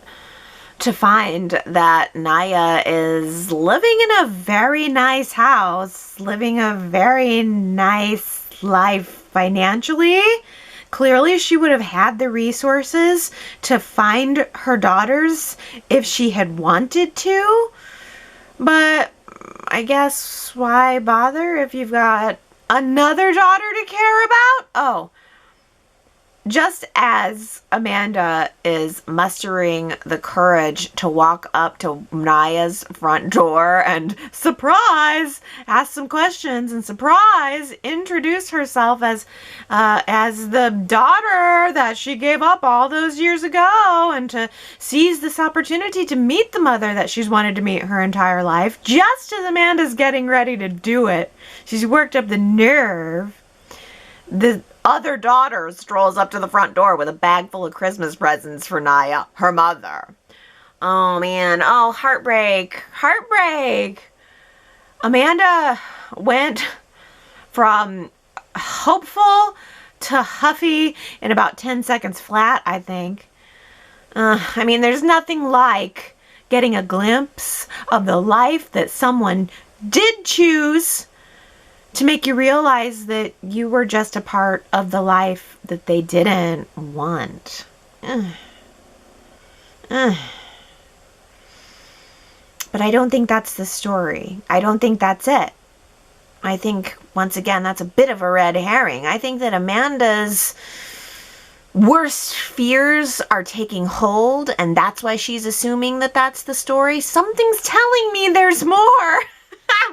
to find that Naya is living in a very nice house, living a very nice life financially. Clearly, she would have had the resources to find her daughters if she had wanted to. But I guess why bother if you've got another daughter to care about? Oh, just as Amanda is mustering the courage to walk up to Naya's front door and surprise, ask some questions, and surprise, introduce herself as the daughter that she gave up all those years ago, and to seize this opportunity to meet the mother that she's wanted to meet her entire life, just as Amanda's getting ready to do it, she's worked up the nerve. The other daughter strolls up to the front door with a bag full of Christmas presents for Naya, her mother. Oh, man. Oh, heartbreak. Heartbreak. Amanda went from hopeful to huffy in about 10 seconds flat, I think. There's nothing like getting a glimpse of the life that someone did choose to make you realize that you were just a part of the life that they didn't want. But I don't think that's the story. I don't think that's it. I think, once again, that's a bit of a red herring. I think that Amanda's worst fears are taking hold, and that's why she's assuming that that's the story. Something's telling me there's more.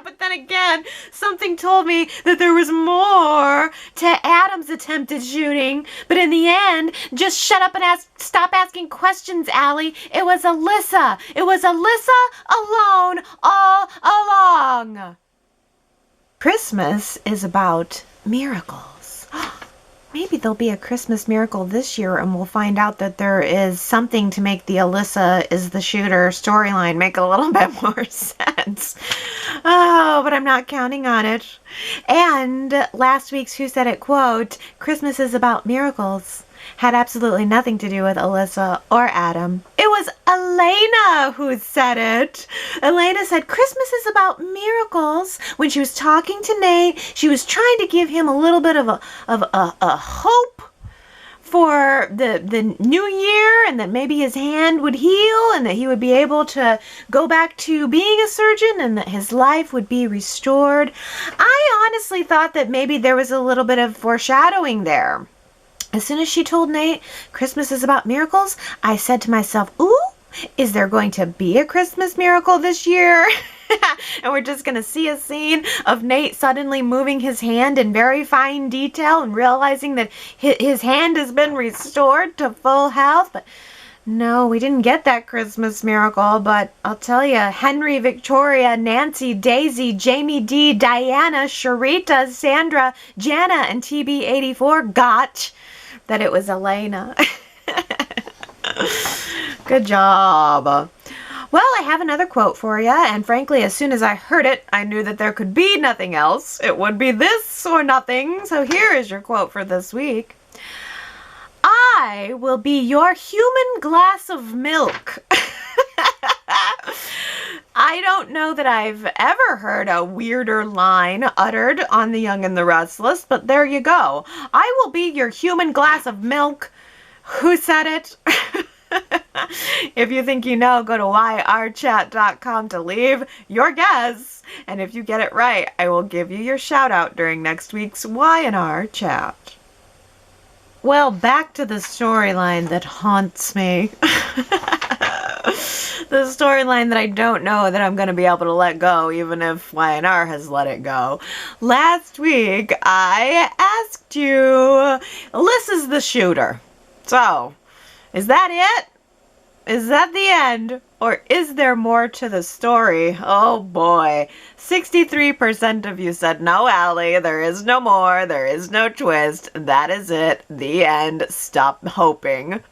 But then again, something told me that there was more to Adam's attempted shooting. But in the end, just shut up and stop asking questions, Allie. It was Alyssa. It was Alyssa alone all along. Christmas is about miracles. Maybe there'll be a Christmas miracle this year and we'll find out that there is something to make the Alyssa is the shooter storyline make a little bit more sense. Oh, but I'm not counting on it. And last week's Who Said It quote, Christmas is about miracles, had absolutely nothing to do with Alyssa or Adam. It was Elena who said it. Elena said Christmas is about miracles. When she was talking to Nate, she was trying to give him a little bit of a hope for the new year, and that maybe his hand would heal and that he would be able to go back to being a surgeon and that his life would be restored. I honestly thought that maybe there was a little bit of foreshadowing there. As soon as she told Nate Christmas is about miracles, I said to myself, ooh, is there going to be a Christmas miracle this year? And we're just going to see a scene of Nate suddenly moving his hand in very fine detail and realizing that his hand has been restored to full health. But no, we didn't get that Christmas miracle. But I'll tell you, Henry, Victoria, Nancy, Daisy, Jamie D, Diana, Sharita, Sandra, Jana, and TB84 got that it was Elena. Good job. Well, I have another quote for you, and frankly, as soon as I heard it, I knew that there could be nothing else. It would be this or nothing. So here is your quote for this week. I will be your human glass of milk. I don't know that I've ever heard a weirder line uttered on The Young and the Restless, but there you go. I will be your human glass of milk. Who said it? If you think you know, go to yrchat.com to leave your guess. And if you get it right, I will give you your shout out during next week's Y&R Chat. Well, back to the storyline that haunts me. The storyline that I don't know that I'm going to be able to let go, even if Y&R has let it go. Last week, I asked you, Alyssa's the shooter. So, is that it? Is that the end? Or is there more to the story? Oh boy. 63% of you said, no, Allie, there is no more. There is no twist. That is it. The end. Stop hoping.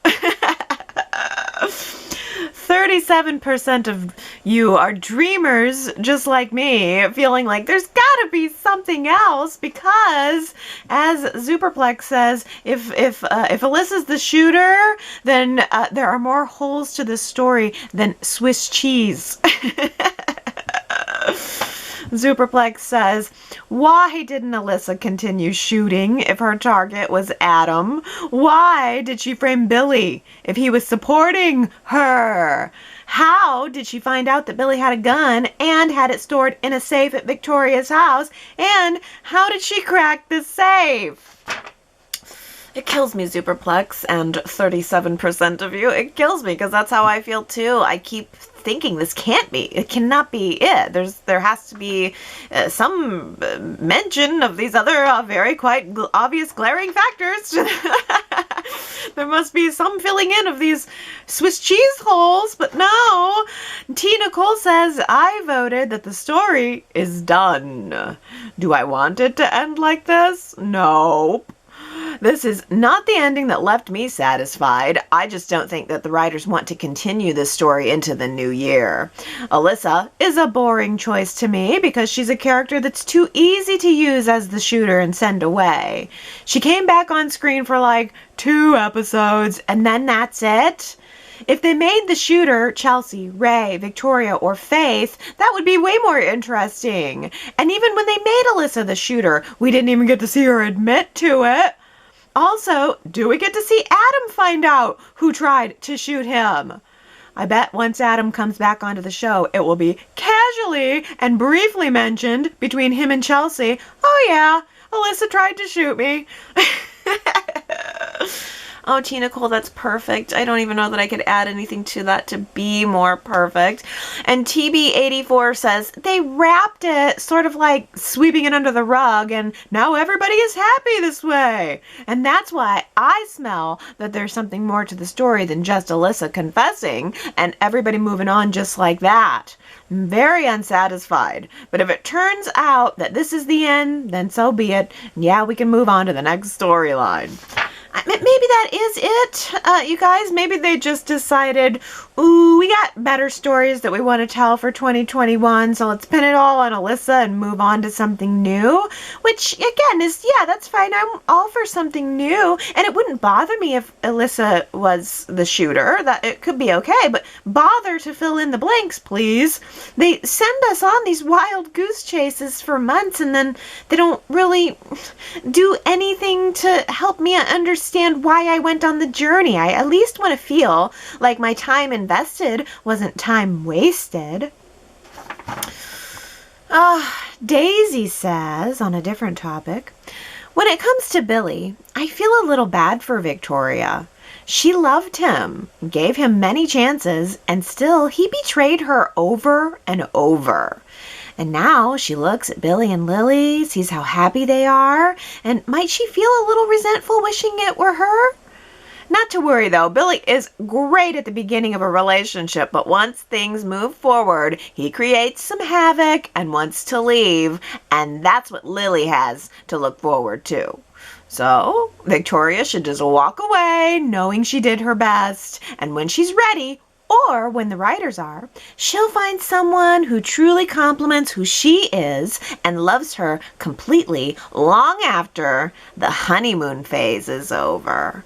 37% of you are dreamers, just like me, feeling like there's gotta be something else because, as Superplex says, if Alyssa's the shooter, then there are more holes to the story than Swiss cheese. Superplex says, why didn't Alyssa continue shooting if her target was Adam? Why did she frame Billy if he was supporting her? How did she find out that Billy had a gun and had it stored in a safe at Victoria's house? And how did she crack the safe? It kills me, Superplex, and 37% of you. It kills me because that's how I feel too. I keep thinking this can't be. It cannot be it. There has to be some mention of these other very quite obvious glaring factors. There must be some filling in of these Swiss cheese holes, but no. T. Nicole says, I voted that the story is done. Do I want it to end like this? No. This is not the ending that left me satisfied. I just don't think that the writers want to continue this story into the new year. Alyssa is a boring choice to me because she's a character that's too easy to use as the shooter and send away. She came back on screen for like 2 episodes and then that's it. If they made the shooter Chelsea, Rey, Victoria, or Faith, that would be way more interesting. And even when they made Alyssa the shooter, we didn't even get to see her admit to it. Also, do we get to see Adam find out who tried to shoot him? I bet once Adam comes back onto the show, it will be casually and briefly mentioned between him and Chelsea, oh yeah, Alyssa tried to shoot me. Oh, Tina Cole, that's perfect. I don't even know that I could add anything to that to be more perfect. And TB84 says, they wrapped it sort of like sweeping it under the rug, and now everybody is happy this way. And that's why I smell that there's something more to the story than just Alyssa confessing and everybody moving on just like that. I'm very unsatisfied. But if it turns out that this is the end, then so be it. Yeah, we can move on to the next storyline. Maybe that is it, you guys. Maybe they just decided, ooh, we got better stories that we want to tell for 2021, so let's pin it all on Alyssa and move on to something new. Which, again, is, yeah, that's fine. I'm all for something new. And it wouldn't bother me if Alyssa was the shooter. That it could be okay, but bother to fill in the blanks, please. They send us on these wild goose chases for months, and then they don't really do anything to help me understand why I went on the journey. I at least want to feel like my time invested wasn't time wasted. Daisy says, on a different topic, when it comes to Billy, I feel a little bad for Victoria. She loved him, gave him many chances, and still he betrayed her over and over. And now she looks at Billy and Lily, sees how happy they are, and might she feel a little resentful wishing it were her? Not to worry though, Billy is great at the beginning of a relationship, but once things move forward, he creates some havoc and wants to leave, and that's what Lily has to look forward to. So, Victoria should just walk away knowing she did her best, and when she's ready, or when the writers are, she'll find someone who truly compliments who she is and loves her completely long after the honeymoon phase is over.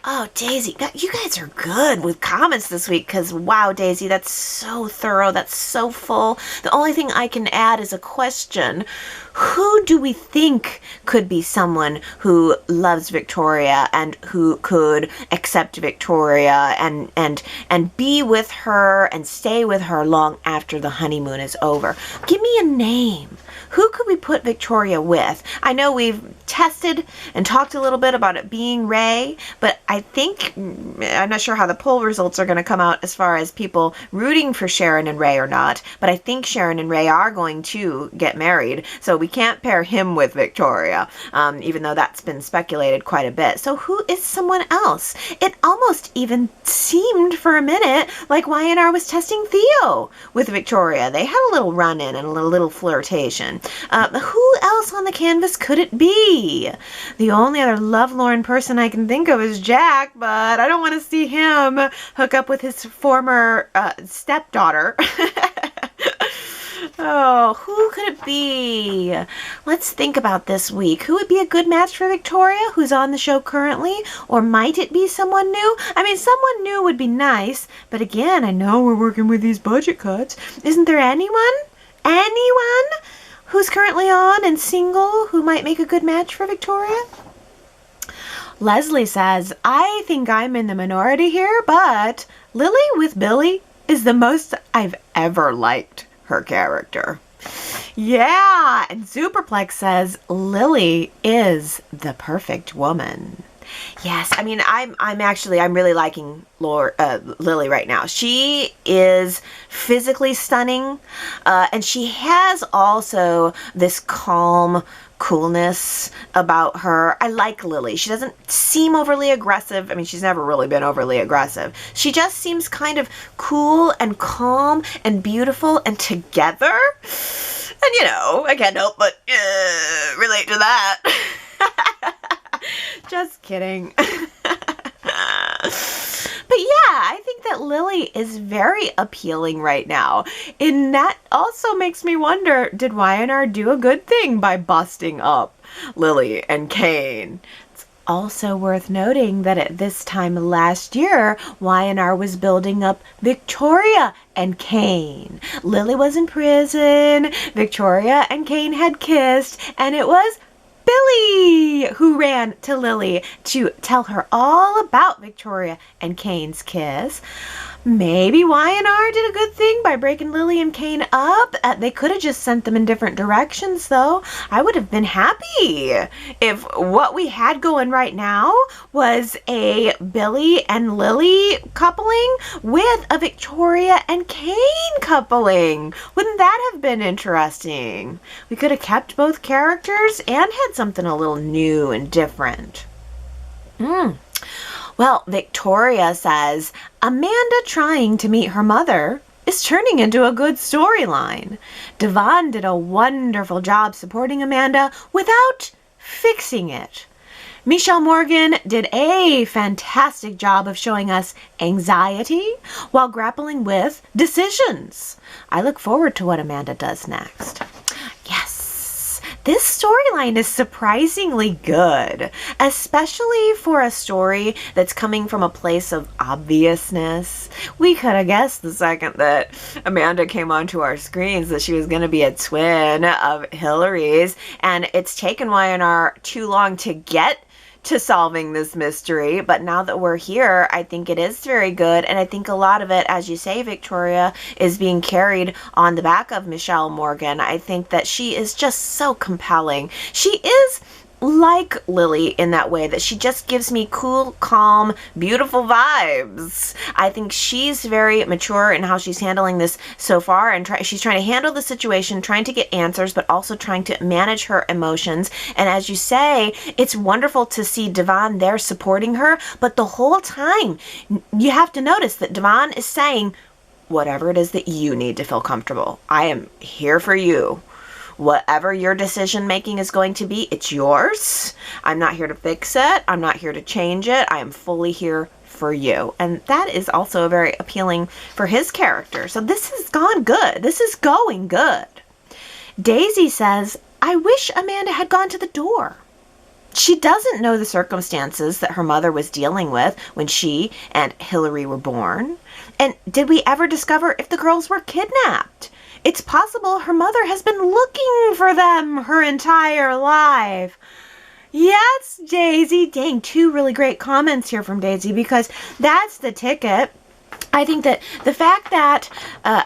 Oh, Daisy, you guys are good with comments this week because, wow, Daisy, that's so thorough. That's so full. The only thing I can add is a question. Who do we think could be someone who loves Victoria and who could accept Victoria and be with her and stay with her long after the honeymoon is over? Give me a name. Who could we put Victoria with? I know we've tested and talked a little bit about it being Rey, but I think, I'm not sure how the poll results are going to come out as far as people rooting for Sharon and Rey or not, but I think Sharon and Rey are going to get married, so we can't pair him with Victoria, even though that's been speculated quite a bit. So who is someone else? It almost even seemed for a minute like Y&R was testing Theo with Victoria. They had a little run-in and a little flirtation. Who else on the canvas could it be? The only other lovelorn person I can think of is Jack, but I don't want to see him hook up with his former stepdaughter. Oh, who could it be? Let's think about this week. Who would be a good match for Victoria, who's on the show currently? Or might it be someone new? I mean, someone new would be nice, but again, I know we're working with these budget cuts. Isn't there anyone? Anyone who's currently on and single who might make a good match for Victoria? Leslie says, I think I'm in the minority here, but Lily with Billy is the most I've ever liked her character. Yeah, and Superplex says Lily is the perfect woman. Yes, I mean, I'm really liking Lily right now. She is physically stunning, and she has also this calm coolness about her. I like Lily. She doesn't seem overly aggressive. I mean, she's never really been overly aggressive. She just seems kind of cool and calm and beautiful and together. And, you know, I can't help but relate to that. Just kidding. But yeah, I think that Lily is very appealing right now. And that also makes me wonder, did Y&R do a good thing by busting up Lily and Kane? It's also worth noting that at this time last year, Y&R was building up Victoria and Kane. Lily was in prison, Victoria and Kane had kissed, and it was Billy who ran to Lily to tell her all about Victoria and Kane's kiss. Maybe Y&R did a good thing by breaking Lily and Kane up. They could have just sent them in different directions, though. I would have been happy if what we had going right now was a Billy and Lily coupling with a Victoria and Kane coupling. Wouldn't that have been interesting? We could have kept both characters and had something a little new and different. Well, Victoria says, Amanda trying to meet her mother is turning into a good storyline. Devon did a wonderful job supporting Amanda without fixing it. Michelle Morgan did a fantastic job of showing us anxiety while grappling with decisions. I look forward to what Amanda does next. Yes. This storyline is surprisingly good, especially for a story that's coming from a place of obviousness. We could have guessed the second that Amanda came onto our screens that she was going to be a twin of Hillary's, and it's taken Y&R too long to get to solving this mystery, but now that we're here, I think it is very good, and I think a lot of it, as you say, Victoria, is being carried on the back of Michelle Morgan. I think that she is just so compelling. She is like Lily in that way, that she just gives me cool, calm, beautiful vibes. I think she's very mature in how she's handling this so far, and she's trying to handle the situation, trying to get answers, but also trying to manage her emotions. And as you say, it's wonderful to see Devon there supporting her, but the whole time you have to notice that Devon is saying, whatever it is that you need to feel comfortable, I am here for you. Whatever your decision making is going to be, it's yours. I'm not here to fix it. I'm not here to change it. I am fully here for you. And that is also very appealing for his character. So this has gone good. This is going good. Daisy says, I wish Amanda had gone to the door. She doesn't know the circumstances that her mother was dealing with when she and Hillary were born. And did we ever discover if the girls were kidnapped? It's possible her mother has been looking for them her entire life. Yes, Daisy. Dang, 2 really great comments here from Daisy, because that's the ticket. I think that the fact that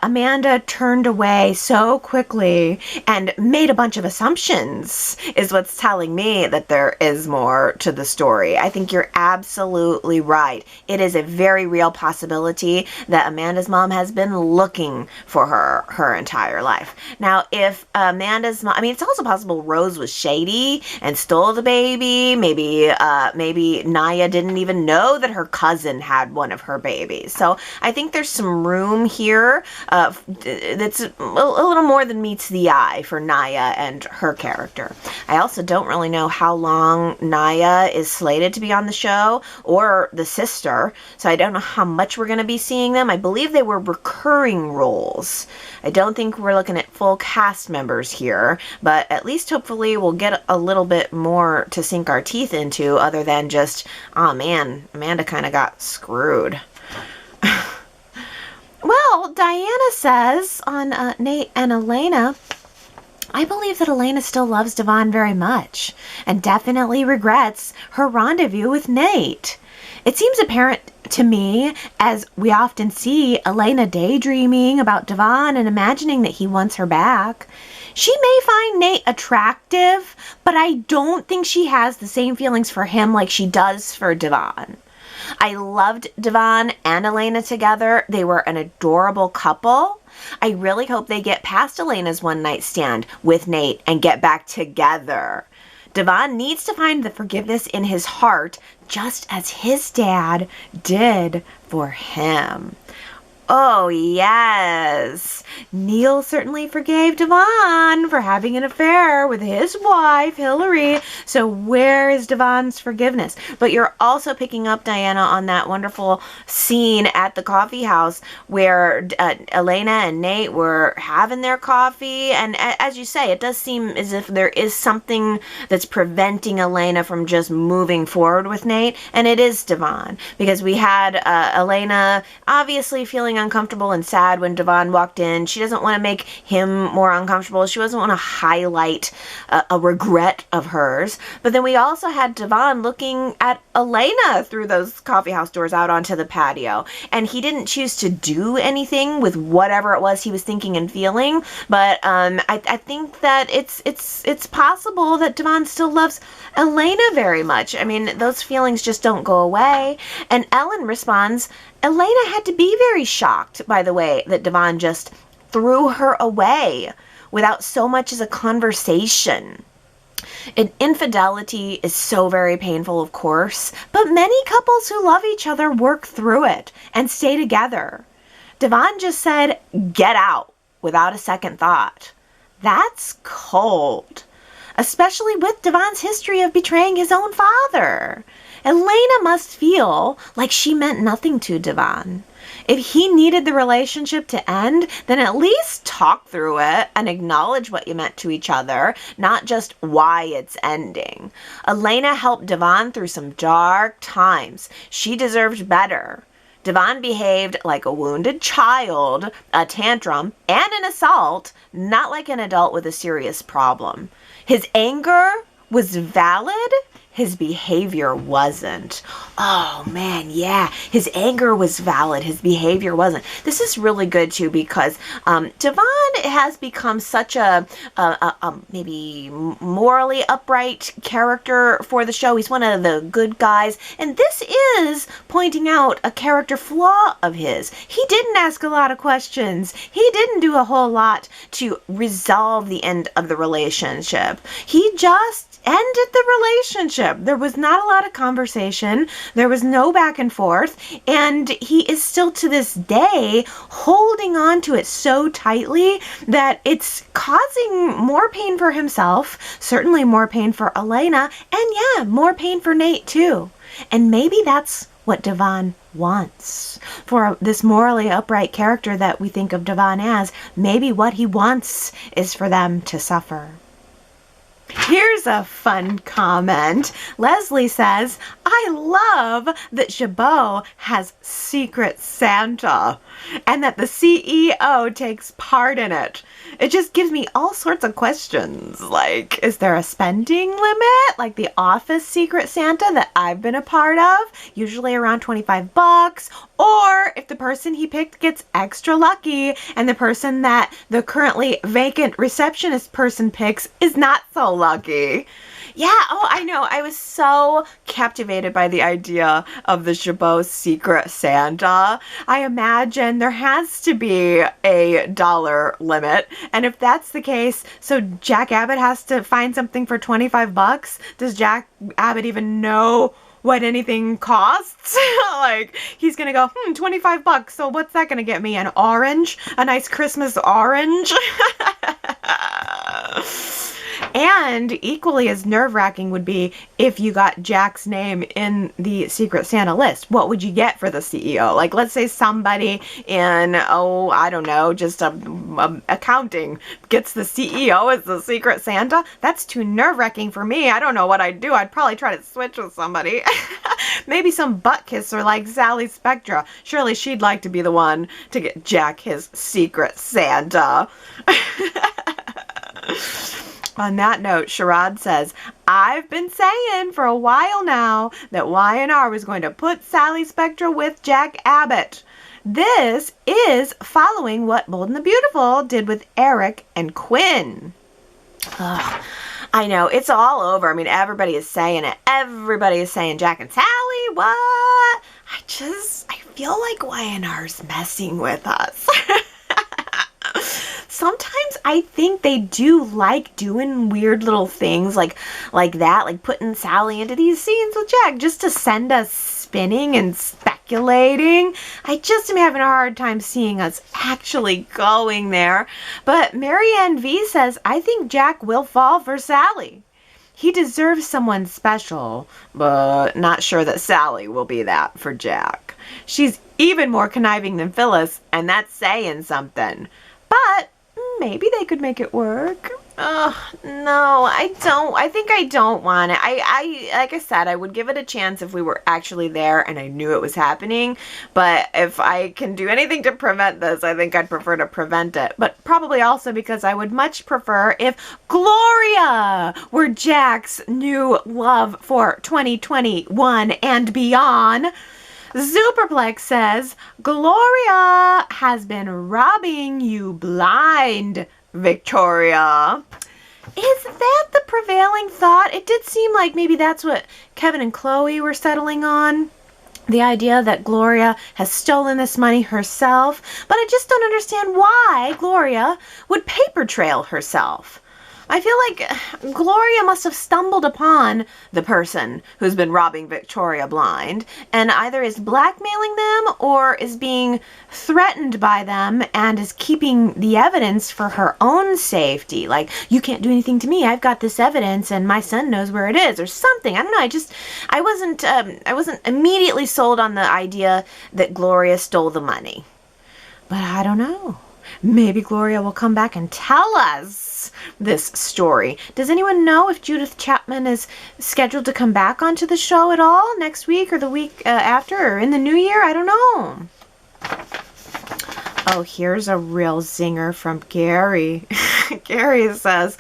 Amanda turned away so quickly and made a bunch of assumptions is what's telling me that there is more to the story. I think you're absolutely right. It is a very real possibility that Amanda's mom has been looking for her entire life. Now, if Amanda's mom, I mean, it's also possible Rose was shady and stole the baby. Maybe Naya didn't even know that her cousin had one of her babies. So I think there's some room here that's a little more than meets the eye for Naya and her character. I also don't really know how long Naya is slated to be on the show, or the sister, so I don't know how much we're going to be seeing them. I believe they were recurring roles. I don't think we're looking at full cast members here, but at least hopefully we'll get a little bit more to sink our teeth into, other than just, oh man, Amanda kind of got screwed. Well, Diana says on Nate and Elena, I believe that Elena still loves Devon very much and definitely regrets her rendezvous with Nate. It seems apparent to me, as we often see Elena daydreaming about Devon and imagining that he wants her back. She may find Nate attractive, but I don't think she has the same feelings for him like she does for Devon. I loved Devon and Elena together. They were an adorable couple. I really hope they get past Elena's one-night stand with Nate and get back together. Devon needs to find the forgiveness in his heart, just as his dad did for him. Oh, yes. Neil certainly forgave Devon for having an affair with his wife, Hillary. So where is Devon's forgiveness? But you're also picking up, Diana, on that wonderful scene at the coffee house where Elena and Nate were having their coffee. And as you say, it does seem as if there is something that's preventing Elena from just moving forward with Nate. And it is Devon. Because we had Elena obviously feeling feeling uncomfortable and sad when Devon walked in. She doesn't want to make him more uncomfortable. She doesn't want to highlight a regret of hers. But then we also had Devon looking at Elena through those coffee house doors out onto the patio. And he didn't choose to do anything with whatever it was he was thinking and feeling. But I think that it's possible that Devon still loves Elena very much. I mean, those feelings just don't go away. And Ellen responds, Elena had to be very shocked by the way that Devon just threw her away without so much as a conversation. Infidelity is so very painful, of course, but many couples who love each other work through it and stay together. Devon just said, get out, without a second thought. That's cold, especially with Devon's history of betraying his own father. Elena must feel like she meant nothing to Devon. If he needed the relationship to end, then at least talk through it and acknowledge what you meant to each other, not just why it's ending. Elena helped Devon through some dark times. She deserved better. Devon behaved like a wounded child, a tantrum, and an assault, not like an adult with a serious problem. His anger was valid. His behavior wasn't. Oh man, yeah. His anger was valid. His behavior wasn't. This is really good too because Devon has become such a maybe morally upright character for the show. He's one of the good guys. And this is pointing out a character flaw of his. He didn't ask a lot of questions. He didn't do a whole lot to resolve the end of the relationship. He just ended the relationship. There was not a lot of conversation. There was no back and forth. And he is still to this day holding on to it so tightly that it's causing more pain for himself, certainly more pain for Elena, and yeah, more pain for Nate too. And maybe that's what Devon wants. For this morally upright character that we think of Devon as, maybe what he wants is for them to suffer. Here's a fun comment. Leslie says, I love that Chabot has Secret Santa and that the CEO takes part in it. It just gives me all sorts of questions. Like, is there a spending limit? Like the Office Secret Santa that I've been a part of, usually around $25. Or if the person he picked gets extra lucky and the person that the currently vacant receptionist person picks is not so lucky. Yeah, oh, I know. I was so captivated by the idea of the Chabot Secret Santa. I imagine there has to be a dollar limit. And if that's the case, so Jack Abbott has to find something for $25? Does Jack Abbott even know what anything costs? Like, he's gonna go, $25, so what's that gonna get me? An orange? A nice Christmas orange? And equally as nerve-wracking would be if you got Jack's name in the Secret Santa list. What would you get for the CEO? Like, let's say somebody in, I don't know, just accounting gets the CEO as the Secret Santa. That's too nerve-wracking for me. I don't know what I'd do. I'd probably try to switch with somebody. Maybe some butt kisser like Sally Spectra. Surely she'd like to be the one to get Jack his Secret Santa. On that note, Sherrod says, I've been saying for a while now that Y&R was going to put Sally Spectra with Jack Abbott. This is following what Bold and the Beautiful did with Eric and Quinn. Ugh. I know, it's all over. I mean, everybody is saying it. Everybody is saying Jack and Sally, what? I feel like Y&R's messing with us. Sometimes I think they do like doing weird little things like that, like putting Sally into these scenes with Jack just to send us spinning and speculating. I just am having a hard time seeing us actually going there. But Marianne V says, I think Jack will fall for Sally. He deserves someone special, but not sure that Sally will be that for Jack. She's even more conniving than Phyllis, and that's saying something. But maybe they could make it work. Oh, no, I don't. I think I don't want it. Like I said, I would give it a chance if we were actually there and I knew it was happening. But if I can do anything to prevent this, I think I'd prefer to prevent it. But probably also because I would much prefer if Gloria were Jack's new love for 2021 and beyond. Superplex says, Gloria has been robbing you blind, Victoria. Is that the prevailing thought? It did seem like maybe that's what Kevin and Chloe were settling on. The idea that Gloria has stolen this money herself. But I just don't understand why Gloria would paper trail herself. I feel like Gloria must have stumbled upon the person who's been robbing Victoria blind and either is blackmailing them or is being threatened by them and is keeping the evidence for her own safety. Like, you can't do anything to me. I've got this evidence and my son knows where it is or something. I don't know. I wasn't immediately sold on the idea that Gloria stole the money. But I don't know. Maybe Gloria will come back and tell us this story. Does anyone know if Judith Chapman is scheduled to come back onto the show at all next week or the week after or in the new year? I don't know. Oh, here's a real zinger from Gary. Gary says,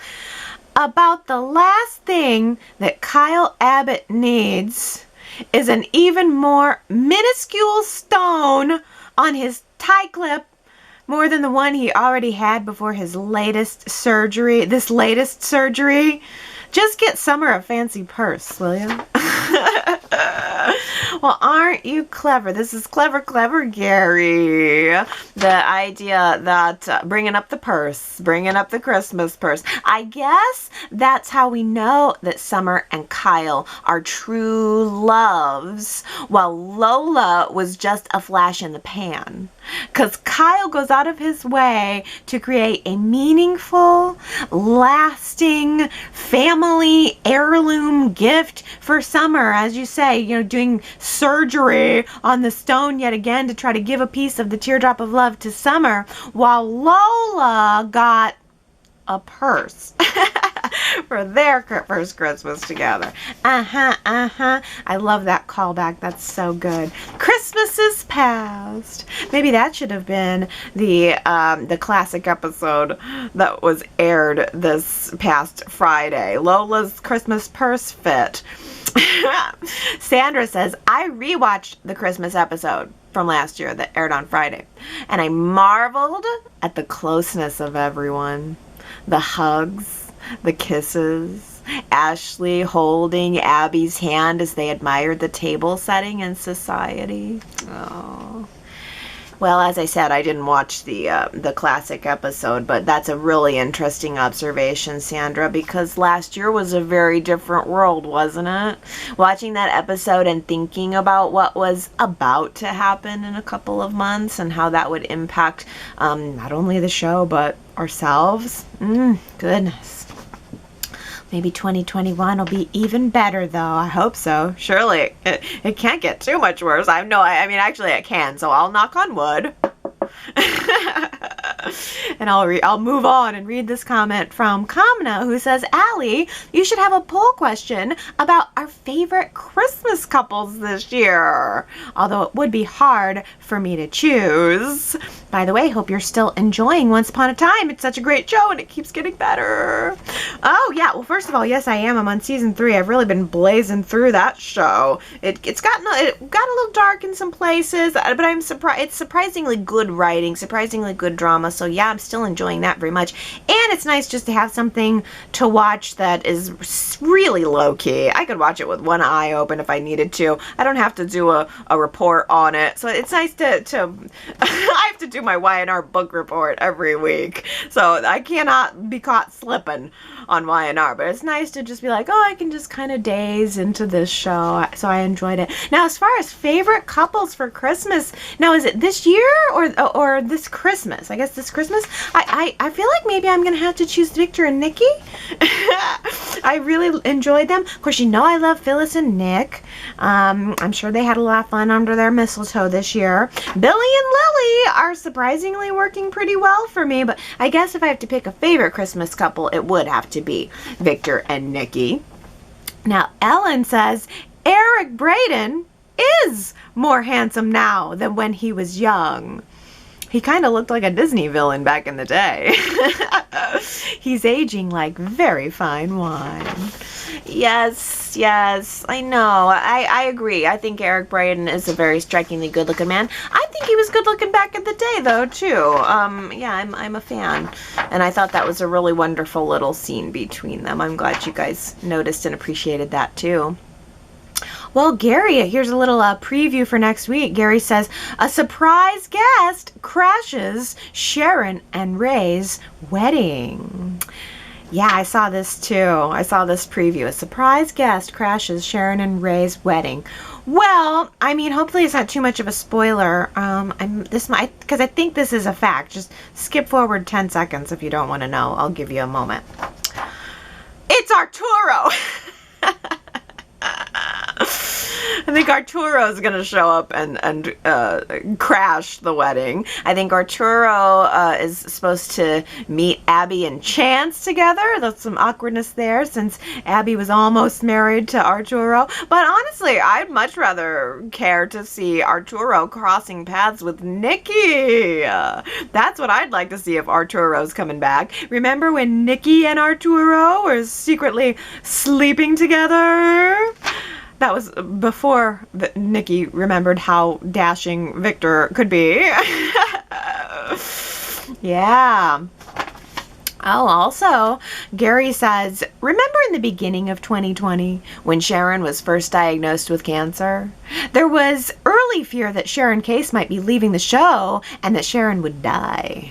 about the last thing that Kyle Abbott needs is an even more minuscule stone on his tie clip, more than the one he already had before his latest surgery. Just get Summer a fancy purse, will you? Well, aren't you clever? This is clever, Gary. The idea that bringing up the purse, bringing up the Christmas purse. I guess that's how we know that Summer and Kyle are true loves, while Lola was just a flash in the pan. Because Kyle goes out of his way to create a meaningful, lasting, family heirloom gift for Summer. As you say, doing surgery on the stone yet again to try to give a piece of the teardrop of love to Summer, while Lola got a purse for their first Christmas together. I love that callback. That's so good. Christmas is past. Maybe that should have been the classic episode that was aired this past Friday. Lola's Christmas purse fit. Sandra says, I rewatched the Christmas episode from last year that aired on Friday, and I marveled at the closeness of everyone. The hugs, the kisses, Ashley holding Abby's hand as they admired the table setting in society. Oh. Well, as I said, I didn't watch the classic episode, but that's a really interesting observation, Sandra, because last year was a very different world, wasn't it? Watching that episode and thinking about what was about to happen in a couple of months and how that would impact not only the show, but ourselves. Goodness. Maybe 2021 will be even better, though. I hope so. Surely. It can't get too much worse. Actually it can, so I'll knock on wood. And I'll move on and read this comment from Kamna, who says, Allie, you should have a poll question about our favorite Christmas couples this year. Although it would be hard for me to choose. By the way, hope you're still enjoying Once Upon a Time. It's such a great show and it keeps getting better. Oh, yeah. Well, first of all, yes, I am. I'm on season 3. I've really been blazing through that show. It got a little dark in some places, but I'm surprised. It's surprisingly good writing, surprisingly good drama. So yeah, I'm still enjoying that very much. And it's nice just to have something to watch that is really low-key. I could watch it with one eye open if I needed to. I don't have to do a report on it. So it's nice to I have to do my Y&R book report every week. So I cannot be caught slipping on Y&R. But it's nice to just be like, oh, I can just kind of daze into this show. So I enjoyed it. Now, as far as favorite couples for Christmas, now is it this year or this Christmas? I guess this Christmas. I feel like maybe I'm going to have to choose Victor and Nikki. I really enjoyed them. Of course, you know I love Phyllis and Nick. I'm sure they had a lot of fun under their mistletoe this year. Billy and Lily are surprisingly working pretty well for me, but I guess if I have to pick a favorite Christmas couple, it would have to be Victor and Nikki. Now, Ellen says Eric Braden is more handsome now than when he was young. He kind of looked like a Disney villain back in the day. He's aging like very fine wine. Yes, I know. I agree. I think Eric Braden is a very strikingly good-looking man. I think he was good-looking back in the day, though, too. Yeah, I'm a fan. And I thought that was a really wonderful little scene between them. I'm glad you guys noticed and appreciated that, too. Well, Gary, here's a little preview for next week. Gary says, a surprise guest crashes Sharon and Rey's wedding. Yeah, I saw this too. I saw this preview. A surprise guest crashes Sharon and Rey's wedding. Well, I mean, hopefully it's not too much of a spoiler. Because I think this is a fact. Just skip forward 10 seconds if you don't want to know. I'll give you a moment. It's Arturo. I think Arturo is going to show up and crash the wedding. I think Arturo is supposed to meet Abby and Chance together. There's some awkwardness there since Abby was almost married to Arturo. But honestly, I'd much rather care to see Arturo crossing paths with Nikki. That's what I'd like to see if Arturo's coming back. Remember when Nikki and Arturo were secretly sleeping together? That was before Nikki remembered how dashing Victor could be. Yeah. Oh, also, Gary says, remember in the beginning of 2020 when Sharon was first diagnosed with cancer? There was early fear that Sharon Case might be leaving the show and that Sharon would die.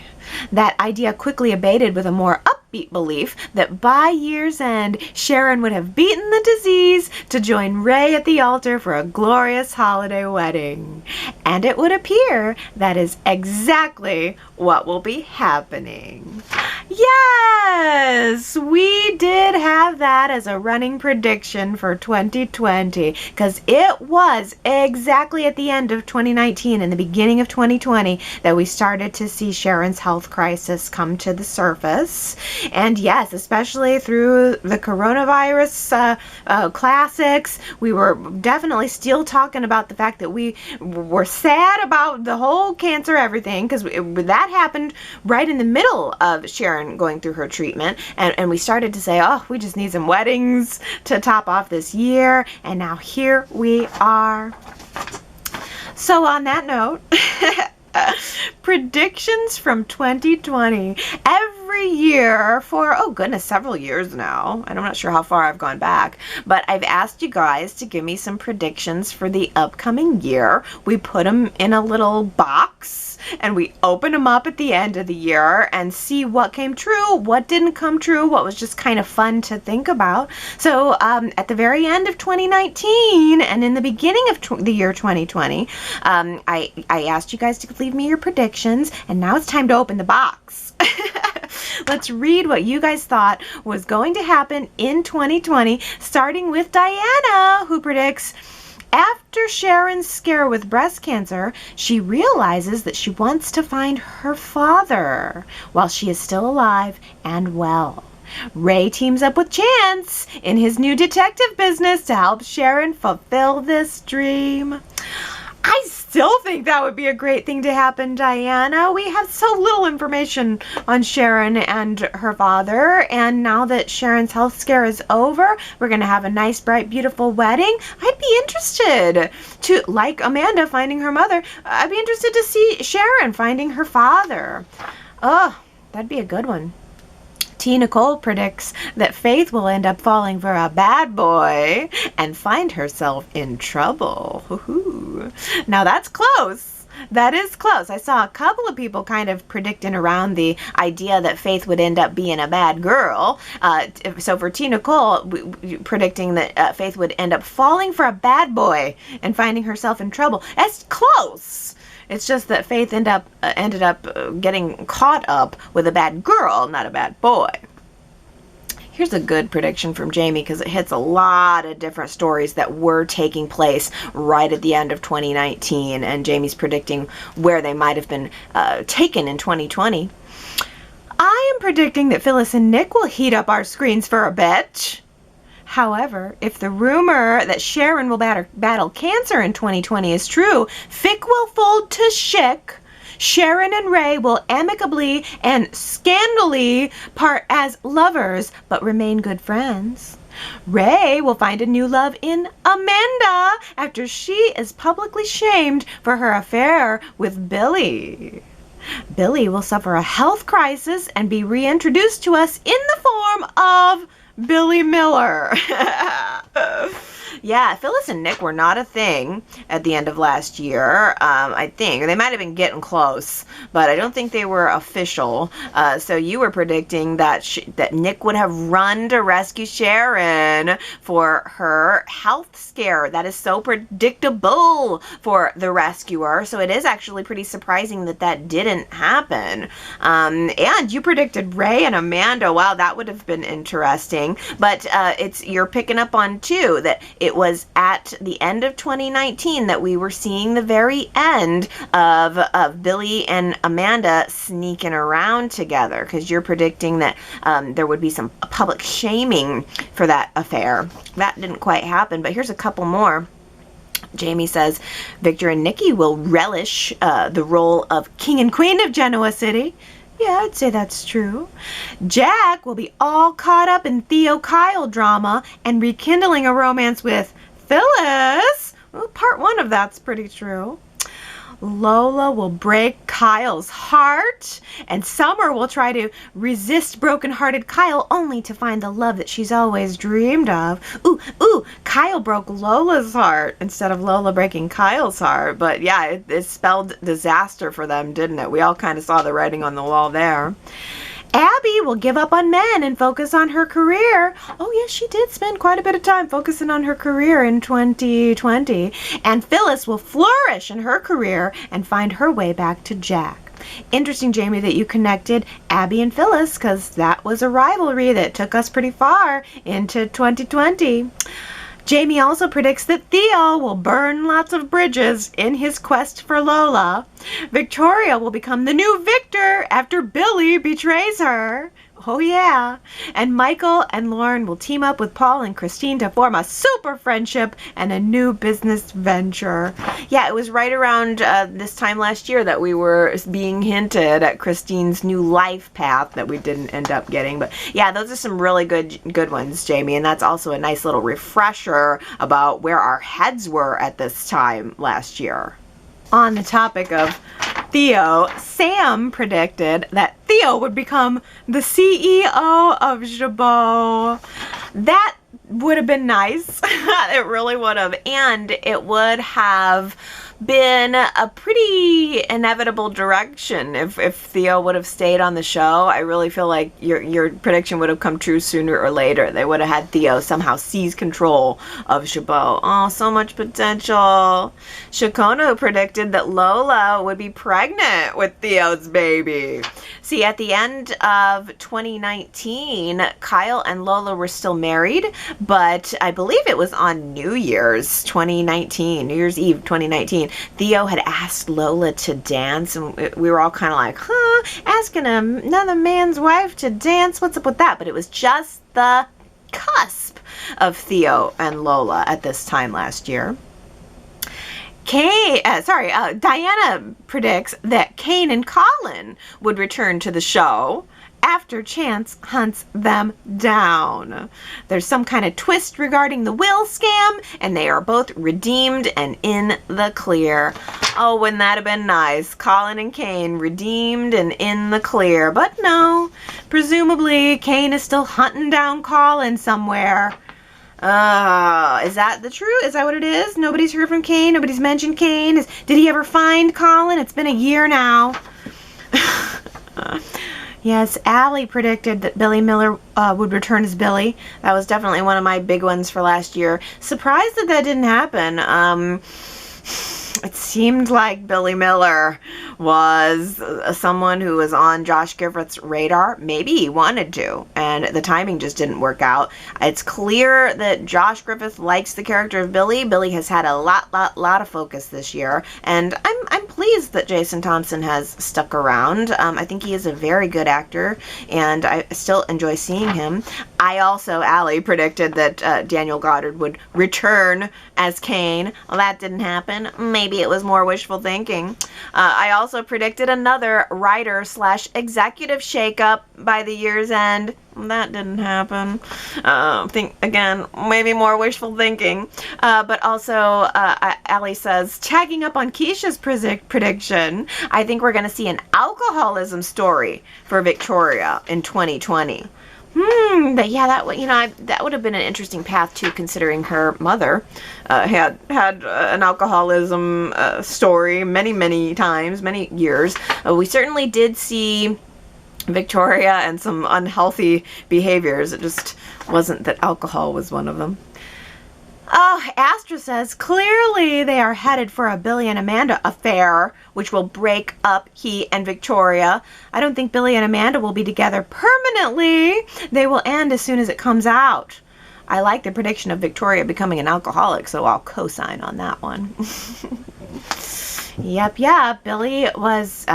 That idea quickly abated with a more upbeat belief that by year's end, Sharon would have beaten the disease to join Rey at the altar for a glorious holiday wedding. And it would appear that is exactly what will be happening. Yes, we did have that as a running prediction for 2020 because it was exactly at the end of 2019 and the beginning of 2020 that we started to see Sharon's health crisis come to the surface. And yes, especially through the coronavirus classics, we were definitely still talking about the fact that we were sad about the whole cancer everything because that happened right in the middle of Sharon going through her treatment, and we started to say, oh, we just need some weddings to top off this year, and now here we are. So on that note, predictions from 2020. Every year for, oh goodness, several years now. I'm not sure how far I've gone back, but I've asked you guys to give me some predictions for the upcoming year. We put them in a little box and we open them up at the end of the year and see what came true, what didn't come true, what was just kind of fun to think about. So at the very end of 2019 and in the beginning of the year 2020, I asked you guys to leave me your predictions, and now it's time to open the box. Let's read what you guys thought was going to happen in 2020, starting with Diana, who predicts, after Sharon's scare with breast cancer, she realizes that she wants to find her father while she is still alive and well. Rey teams up with Chance in his new detective business to help Sharon fulfill this dream. I still think that would be a great thing to happen, Diana. We have so little information on Sharon and her father, and now that Sharon's health scare is over, we're going to have a nice, bright, beautiful wedding. I'd be interested to, like Amanda finding her mother, I'd be interested to see Sharon finding her father. Oh, that'd be a good one. T. Nicole predicts that Faith will end up falling for a bad boy and find herself in trouble. Woo-hoo. Now that's close. That is close. I saw a couple of people kind of predicting around the idea that Faith would end up being a bad girl. So for T. Nicole, predicting that Faith would end up falling for a bad boy and finding herself in trouble. That's close. It's just that Faith ended up getting caught up with a bad girl, not a bad boy. Here's a good prediction from Jamie because it hits a lot of different stories that were taking place right at the end of 2019, and Jamie's predicting where they might have been taken in 2020. I am predicting that Phyllis and Nick will heat up our screens for a bit. However, if the rumor that Sharon will battle cancer in 2020 is true, Fick will fold to Schick. Sharon and Rey will amicably and scandally part as lovers, but remain good friends. Rey will find a new love in Amanda after she is publicly shamed for her affair with Billy. Billy will suffer a health crisis and be reintroduced to us in the form of Billy Miller. Yeah, Phyllis and Nick were not a thing at the end of last year, I think. They might have been getting close, but I don't think they were official. So you were predicting that that Nick would have run to rescue Sharon for her health scare. That is so predictable for the rescuer. So it is actually pretty surprising that that didn't happen. And you predicted Rey and Amanda. Wow, that would have been interesting. But you're picking up on, too, that it was at the end of 2019 that we were seeing the very end of Billy and Amanda sneaking around together, because you're predicting that there would be some public shaming for that affair. That didn't quite happen, but here's a couple more. Jamie says Victor and Nikki will relish the role of King and Queen of Genoa City. Yeah, I'd say that's true. Jack will be all caught up in Theo-Kyle drama and rekindling a romance with Phyllis. Well, part one of that's pretty true. Lola will break Kyle's heart, and Summer will try to resist broken-hearted Kyle only to find the love that she's always dreamed of. Ooh, Kyle broke Lola's heart instead of Lola breaking Kyle's heart. But yeah, it spelled disaster for them, didn't it? We all kind of saw the writing on the wall there. Abby will give up on men and focus on her career. Oh, yes, she did spend quite a bit of time focusing on her career in 2020. And Phyllis will flourish in her career and find her way back to Jack. Interesting, Jamie, that you connected Abby and Phyllis, because that was a rivalry that took us pretty far into 2020. Jamie also predicts that Theo will burn lots of bridges in his quest for Lola. Victoria will become the new Victor after Billy betrays her. Oh yeah. And Michael and Lauren will team up with Paul and Christine to form a super friendship and a new business venture. Yeah, it was right around this time last year that we were being hinted at Christine's new life path that we didn't end up getting. But yeah, those are some really good ones, Jamie. And that's also a nice little refresher about where our heads were at this time last year. On the topic of Theo, Sam predicted that Theo would become the CEO of Jabot. That would have been nice. It really would have. And it would have been a pretty inevitable direction if Theo would have stayed on the show. I really feel like your prediction would have come true sooner or later. They would have had Theo somehow seize control of Jabot. Oh, so much potential. Shakono predicted that Lola would be pregnant with Theo's baby. See, at the end of 2019, Kyle and Lola were still married, but I believe it was on New Year's 2019, New Year's Eve 2019. Theo had asked Lola to dance, and we were all kind of like, asking another man's wife to dance? What's up with that? But it was just the cusp of Theo and Lola at this time last year. Diana predicts that Kane and Colin would return to the show after Chance hunts them down. There's some kind of twist regarding the will scam, and they are both redeemed and in the clear. Oh, wouldn't that have been nice? Colin and Kane redeemed and in the clear. But no, presumably Kane is still hunting down Colin somewhere. Is that the truth? Is that what it is? Nobody's heard from Kane? Nobody's mentioned Kane? Did he ever find Colin? It's been a year now. Yes, Allie predicted that Billy Miller would return as Billy. That was definitely one of my big ones for last year. Surprised that didn't happen. It seemed like Billy Miller was someone who was on Josh Griffith's radar. Maybe he wanted to, and the timing just didn't work out. It's clear that Josh Griffith likes the character of Billy. Billy has had a lot of focus this year, and I'm pleased that Jason Thompson has stuck around. I think he is a very good actor, and I still enjoy seeing him. I also, Allie, predicted that Daniel Goddard would return as Kane. Well, that didn't happen. Maybe it was more wishful thinking. I also predicted another writer/executive shakeup by the year's end. That didn't happen. Think again, maybe more wishful thinking. But also, Allie says, tagging up on Keisha's prediction, I think we're going to see an alcoholism story for Victoria in 2020. But yeah, that would have been an interesting path too, considering her mother had an alcoholism story many times, many years. We certainly did see Victoria and some unhealthy behaviors. It just wasn't that alcohol was one of them. Astra says, clearly they are headed for a Billy and Amanda affair, which will break up he and Victoria. I don't think Billy and Amanda will be together permanently. They will end as soon as it comes out. I like the prediction of Victoria becoming an alcoholic, so I'll co-sign on that one. Yep. Billy was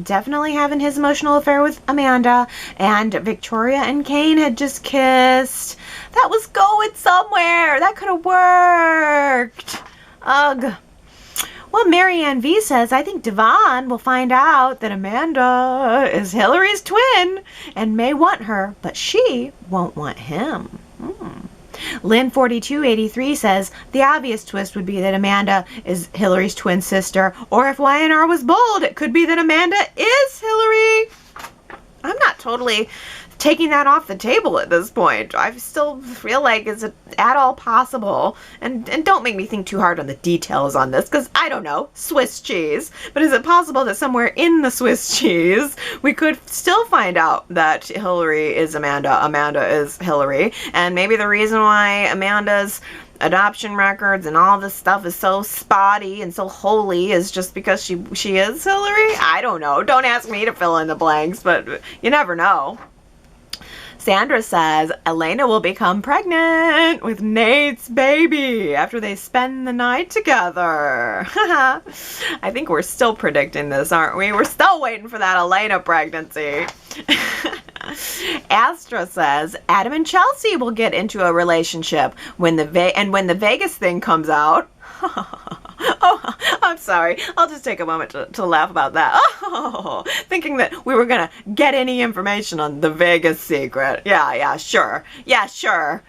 definitely having his emotional affair with Amanda, and Victoria and Kane had just kissed. That was going somewhere. That could have worked. Ugh. Well, Marianne V says, I think Devon will find out that Amanda is Hillary's twin and may want her, but she won't want him. Lynn4283 says, the obvious twist would be that Amanda is Hillary's twin sister, or if Y&R was bold, it could be that Amanda is Hillary. I'm not totally taking that off the table at this point. I still feel like it's at all possible, and don't make me think too hard on the details on this, because I don't know, Swiss cheese. But is it possible that somewhere in the Swiss cheese we could still find out that Hillary is Amanda, Amanda is Hillary, and maybe the reason why Amanda's adoption records and all this stuff is so spotty and so holy is just because she is Hillary? I don't know. Don't ask me to fill in the blanks, but you never know. Sandra says, Elena will become pregnant with Nate's baby after they spend the night together. I think we're still predicting this, aren't we? We're still waiting for that Elena pregnancy. Astra says, Adam and Chelsea will get into a relationship when the Vegas thing comes out. Oh, I'm sorry. I'll just take a moment to laugh about that. Oh, thinking that we were going to get any information on the Vegas secret. Yeah, sure. Yeah, sure.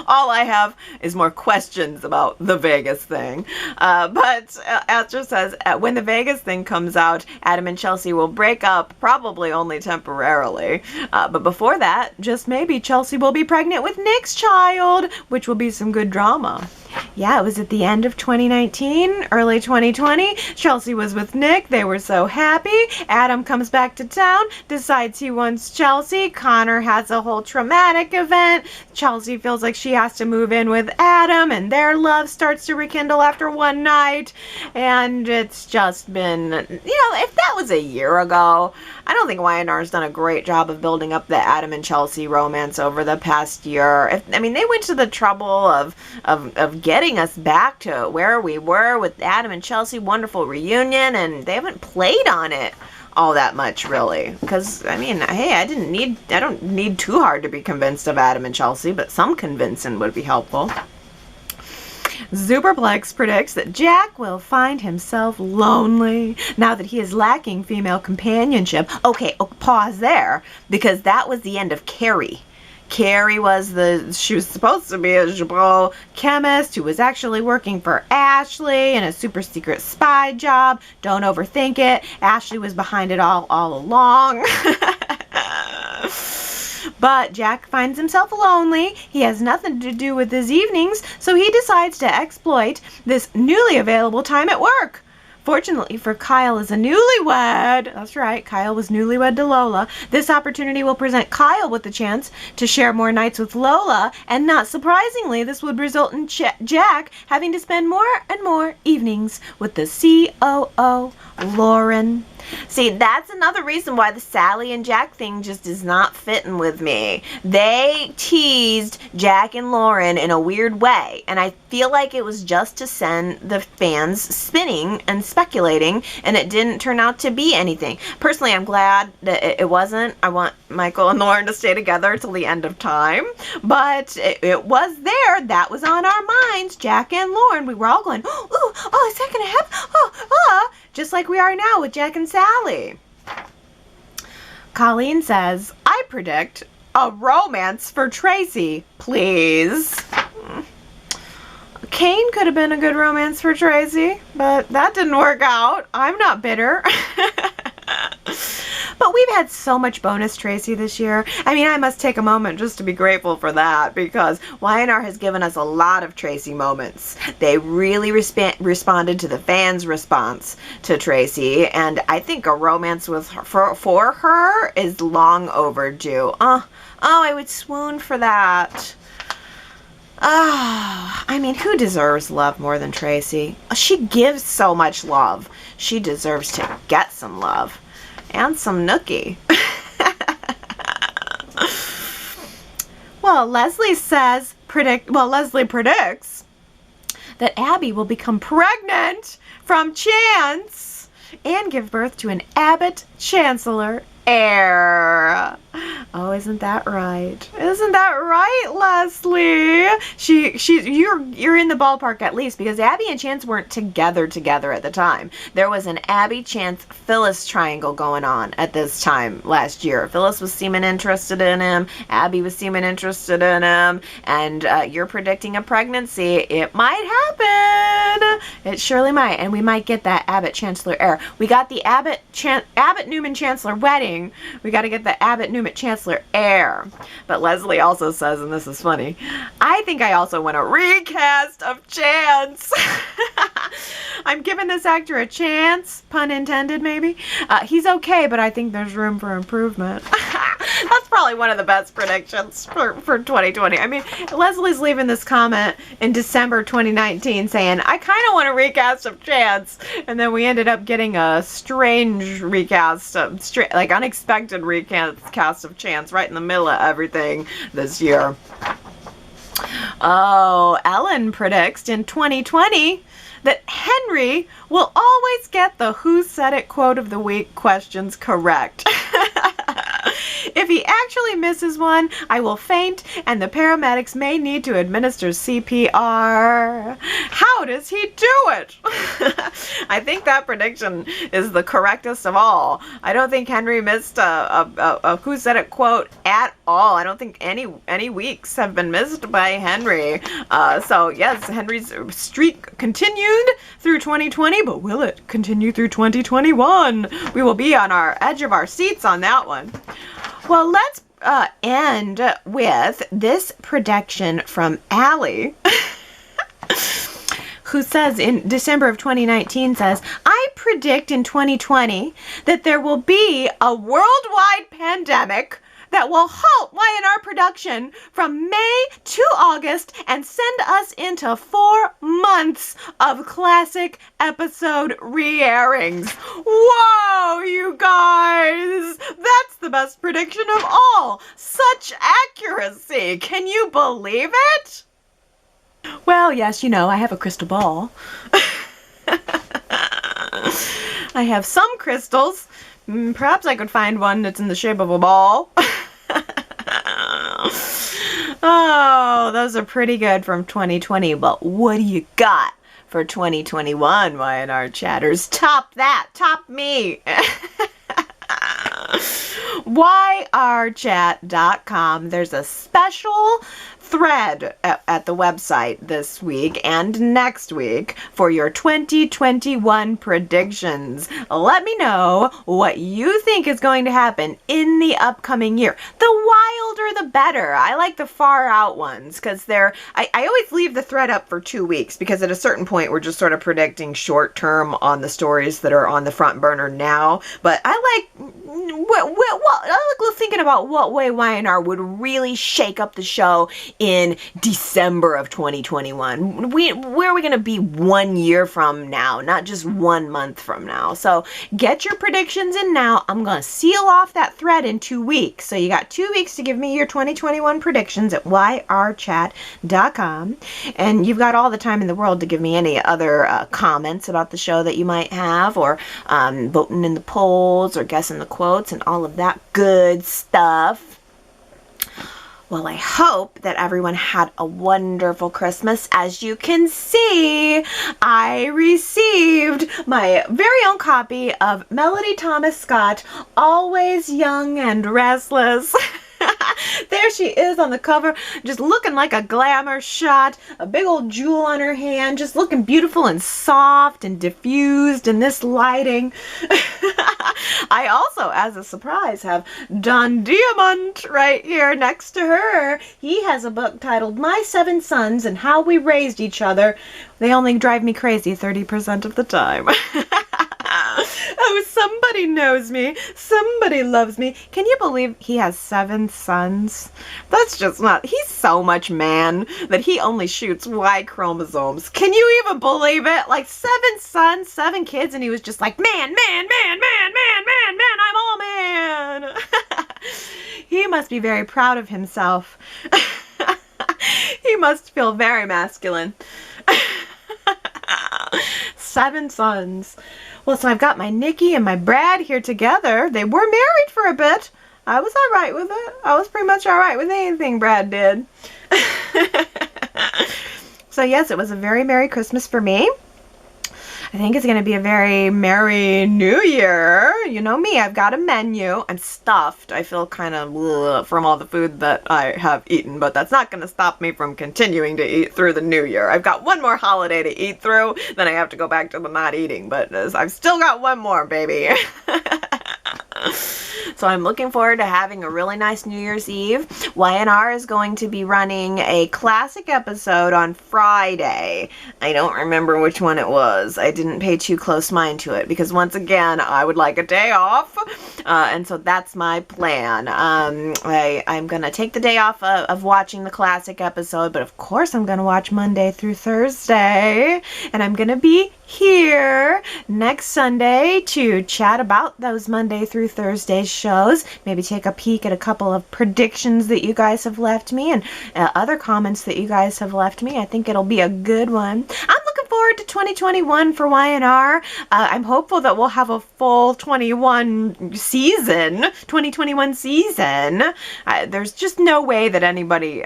All I have is more questions about the Vegas thing. But Astra says, when the Vegas thing comes out, Adam and Chelsea will break up, probably only temporarily. But before that, just maybe Chelsea will be pregnant with Nick's child, which will be some good drama. Yeah, it was at the end of 2019, early 2020. Chelsea was with Nick. They were so happy. Adam comes back to town, decides he wants Chelsea. Connor has a whole traumatic event. Chelsea feels like she has to move in with Adam, and their love starts to rekindle after one night. And it's just been, if that was a year ago, I don't think Y&R's done a great job of building up the Adam and Chelsea romance over the past year. They went to the trouble of getting us back to where we were with Adam and Chelsea, wonderful reunion, and they haven't played on it all that much, really. Because, hey, I don't need too hard to be convinced of Adam and Chelsea, but some convincing would be helpful. Superplex predicts that Jack will find himself lonely now that he is lacking female companionship. Okay, pause there, because that was the end of Carrie. Carrie she was supposed to be a Jabot chemist who was actually working for Ashley in a super secret spy job. Don't overthink it. Ashley was behind it all along. But Jack finds himself lonely. He has nothing to do with his evenings, so he decides to exploit this newly available time at work. Fortunately for Kyle is a newlywed. That's right, Kyle was newlywed to Lola. This opportunity will present Kyle with the chance to share more nights with Lola, and not surprisingly, this would result in Jack having to spend more and more evenings with the COO, Lauren. See, that's another reason why the Sally and Jack thing just is not fitting with me. They teased Jack and Lauren in a weird way, and I feel like it was just to send the fans spinning and speculating, and it didn't turn out to be anything. Personally, I'm glad that it wasn't. I want Michael and Lauren to stay together till the end of time, but it was there. That was on our minds. Jack and Lauren, we were all going, oh, is that going to happen? Just like we are now with Jack and Sally. Colleen says, I predict a romance for Tracy, please. Kane could have been a good romance for Tracy, but that didn't work out. I'm not bitter. But we've had so much bonus Tracy this year. I mean, I must take a moment just to be grateful for that, because Y&R has given us a lot of Tracy moments. They really responded to the fans' response to Tracy, and I think a romance with her, for her is long overdue. Oh, I would swoon for that. I mean, who deserves love more than Tracy? She gives so much love. She deserves to get some love. And some nookie. Well, Leslie predicts that Abby will become pregnant from Chance and give birth to an Abbott Chancellor heir. Oh, isn't that right? Isn't that right, Leslie? You're in the ballpark at least, because Abby and Chance weren't together at the time. There was an Abby, Chance, Phyllis triangle going on at this time last year. Phyllis was seeming interested in him. Abby was seeming interested in him. And you're predicting a pregnancy. It might happen. It surely might. And we might get that Abbott Chancellor heir. We got the Abbott Newman Chancellor wedding. We got to get the Abbott Newman Chancellor heir. But Leslie also says, and this is funny, I think I also want a recast of Chance. I'm giving this actor a chance, pun intended maybe. He's okay, but I think there's room for improvement. That's probably one of the best predictions for 2020. I mean, Leslie's leaving this comment in December 2019 saying, I kind of want a recast of Chance. And then we ended up getting a strange recast, like unexpected recast of Chance right in the middle of everything this year. Oh, Ellen predicts in 2020 that Henry will always get the Who Said It quote of the week questions correct. If he actually misses one, I will faint and the paramedics may need to administer CPR. How does he do it? I think that prediction is the correctest of all. I don't think Henry missed a Who Said It quote at all. I don't think any weeks have been missed by Henry. So yes, Henry's streak continued through 2020, but will it continue through 2021? We will be on our edge of our seats on that one. Well, let's end with this prediction from Allie, who says in December of 2019 says, I predict in 2020 that there will be a worldwide pandemic that will halt Y&R production from May to August and send us into 4 months of classic episode re-airings. Whoa, you guys! That's the best prediction of all! Such accuracy! Can you believe it? Well, yes, you know, I have a crystal ball. I have some crystals. Perhaps I could find one that's in the shape of a ball. Oh, those are pretty good from 2020, but what do you got for 2021, Y&R Chatters? Top that, top me. YRChat.com. There's a special thread at the website this week and next week for your 2021 predictions. Let me know what you think is going to happen in the upcoming year. The wilder the better. I like the far out ones because I always leave the thread up for 2 weeks because at a certain point we're just sort of predicting short term on the stories that are on the front burner now. But I like thinking about what way Y&R would really shake up the show in December of 2021. Where are we going to be 1 year from now, not just 1 month from now? So get your predictions in now. I'm going to seal off that thread in 2 weeks. So you got 2 weeks to give me your 2021 predictions at yrchat.com. And you've got all the time in the world to give me any other comments about the show that you might have, or voting in the polls, or guessing the quotes, and all of that good stuff. Well, I hope that everyone had a wonderful Christmas. As you can see, I received my very own copy of Melody Thomas Scott, Always Young and Restless. There she is on the cover, just looking like a glamour shot, a big old jewel on her hand, just looking beautiful and soft and diffused in this lighting. I also, as a surprise, have Don Diamond right here next to her. He has a book titled My 7 Sons and How We Raised Each Other. They only drive me crazy 30% of the time. Oh, somebody knows me. Somebody loves me. Can you believe he has 7 sons? That's just not... He's so much man that he only shoots Y chromosomes. Can you even believe it? Like 7 sons, 7 kids, and he was just like, man, I'm all man. He must be very proud of himself. He must feel very masculine. 7 sons. Well, so I've got my Nikki and my Brad here together. They were married for a bit. I was all right with it. I was pretty much all right with anything Brad did. So yes, it was a very Merry Christmas for me. I think it's going to be a very Merry New Year. You know me, I've got a menu. I'm stuffed. I feel kind of from all the food that I have eaten, but that's not going to stop me from continuing to eat through the New Year. I've got one more holiday to eat through, then I have to go back to the not eating, but I've still got one more, baby. So I'm looking forward to having a really nice New Year's Eve. Y&R is going to be running a classic episode on Friday. I don't remember which one it was. I didn't pay too close mind to it because once again, I would like a day off. And so that's my plan. I'm going to take the day off of watching the classic episode, but of course I'm going to watch Monday through Thursday. And I'm going to be here next Sunday to chat about those Monday through Thursday shows, maybe take a peek at a couple of predictions that you guys have left me and other comments that you guys have left me. I think it'll be a good one. I'm looking forward to 2021 for Y&R. I'm hopeful that we'll have a full 2021 season. There's just no way that anybody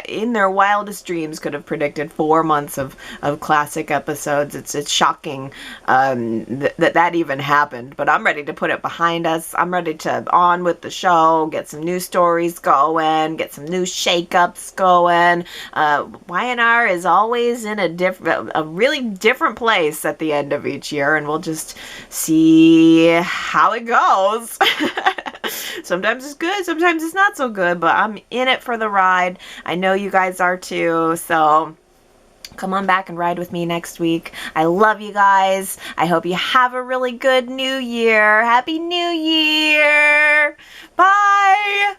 in their wildest dreams could have predicted 4 months of classic episodes. It's shocking that even happened, but I'm ready to put it behind us. I'm ready to on with the show, get some new stories going, get some new shakeups going. Y&R is always in a really different place at the end of each year, and we'll just see how it goes. Sometimes it's good, sometimes it's not so good, but I'm in it for the ride. I know you guys are too, so come on back and ride with me next week. I love you guys. I hope you have a really good New Year. Happy New Year. Bye.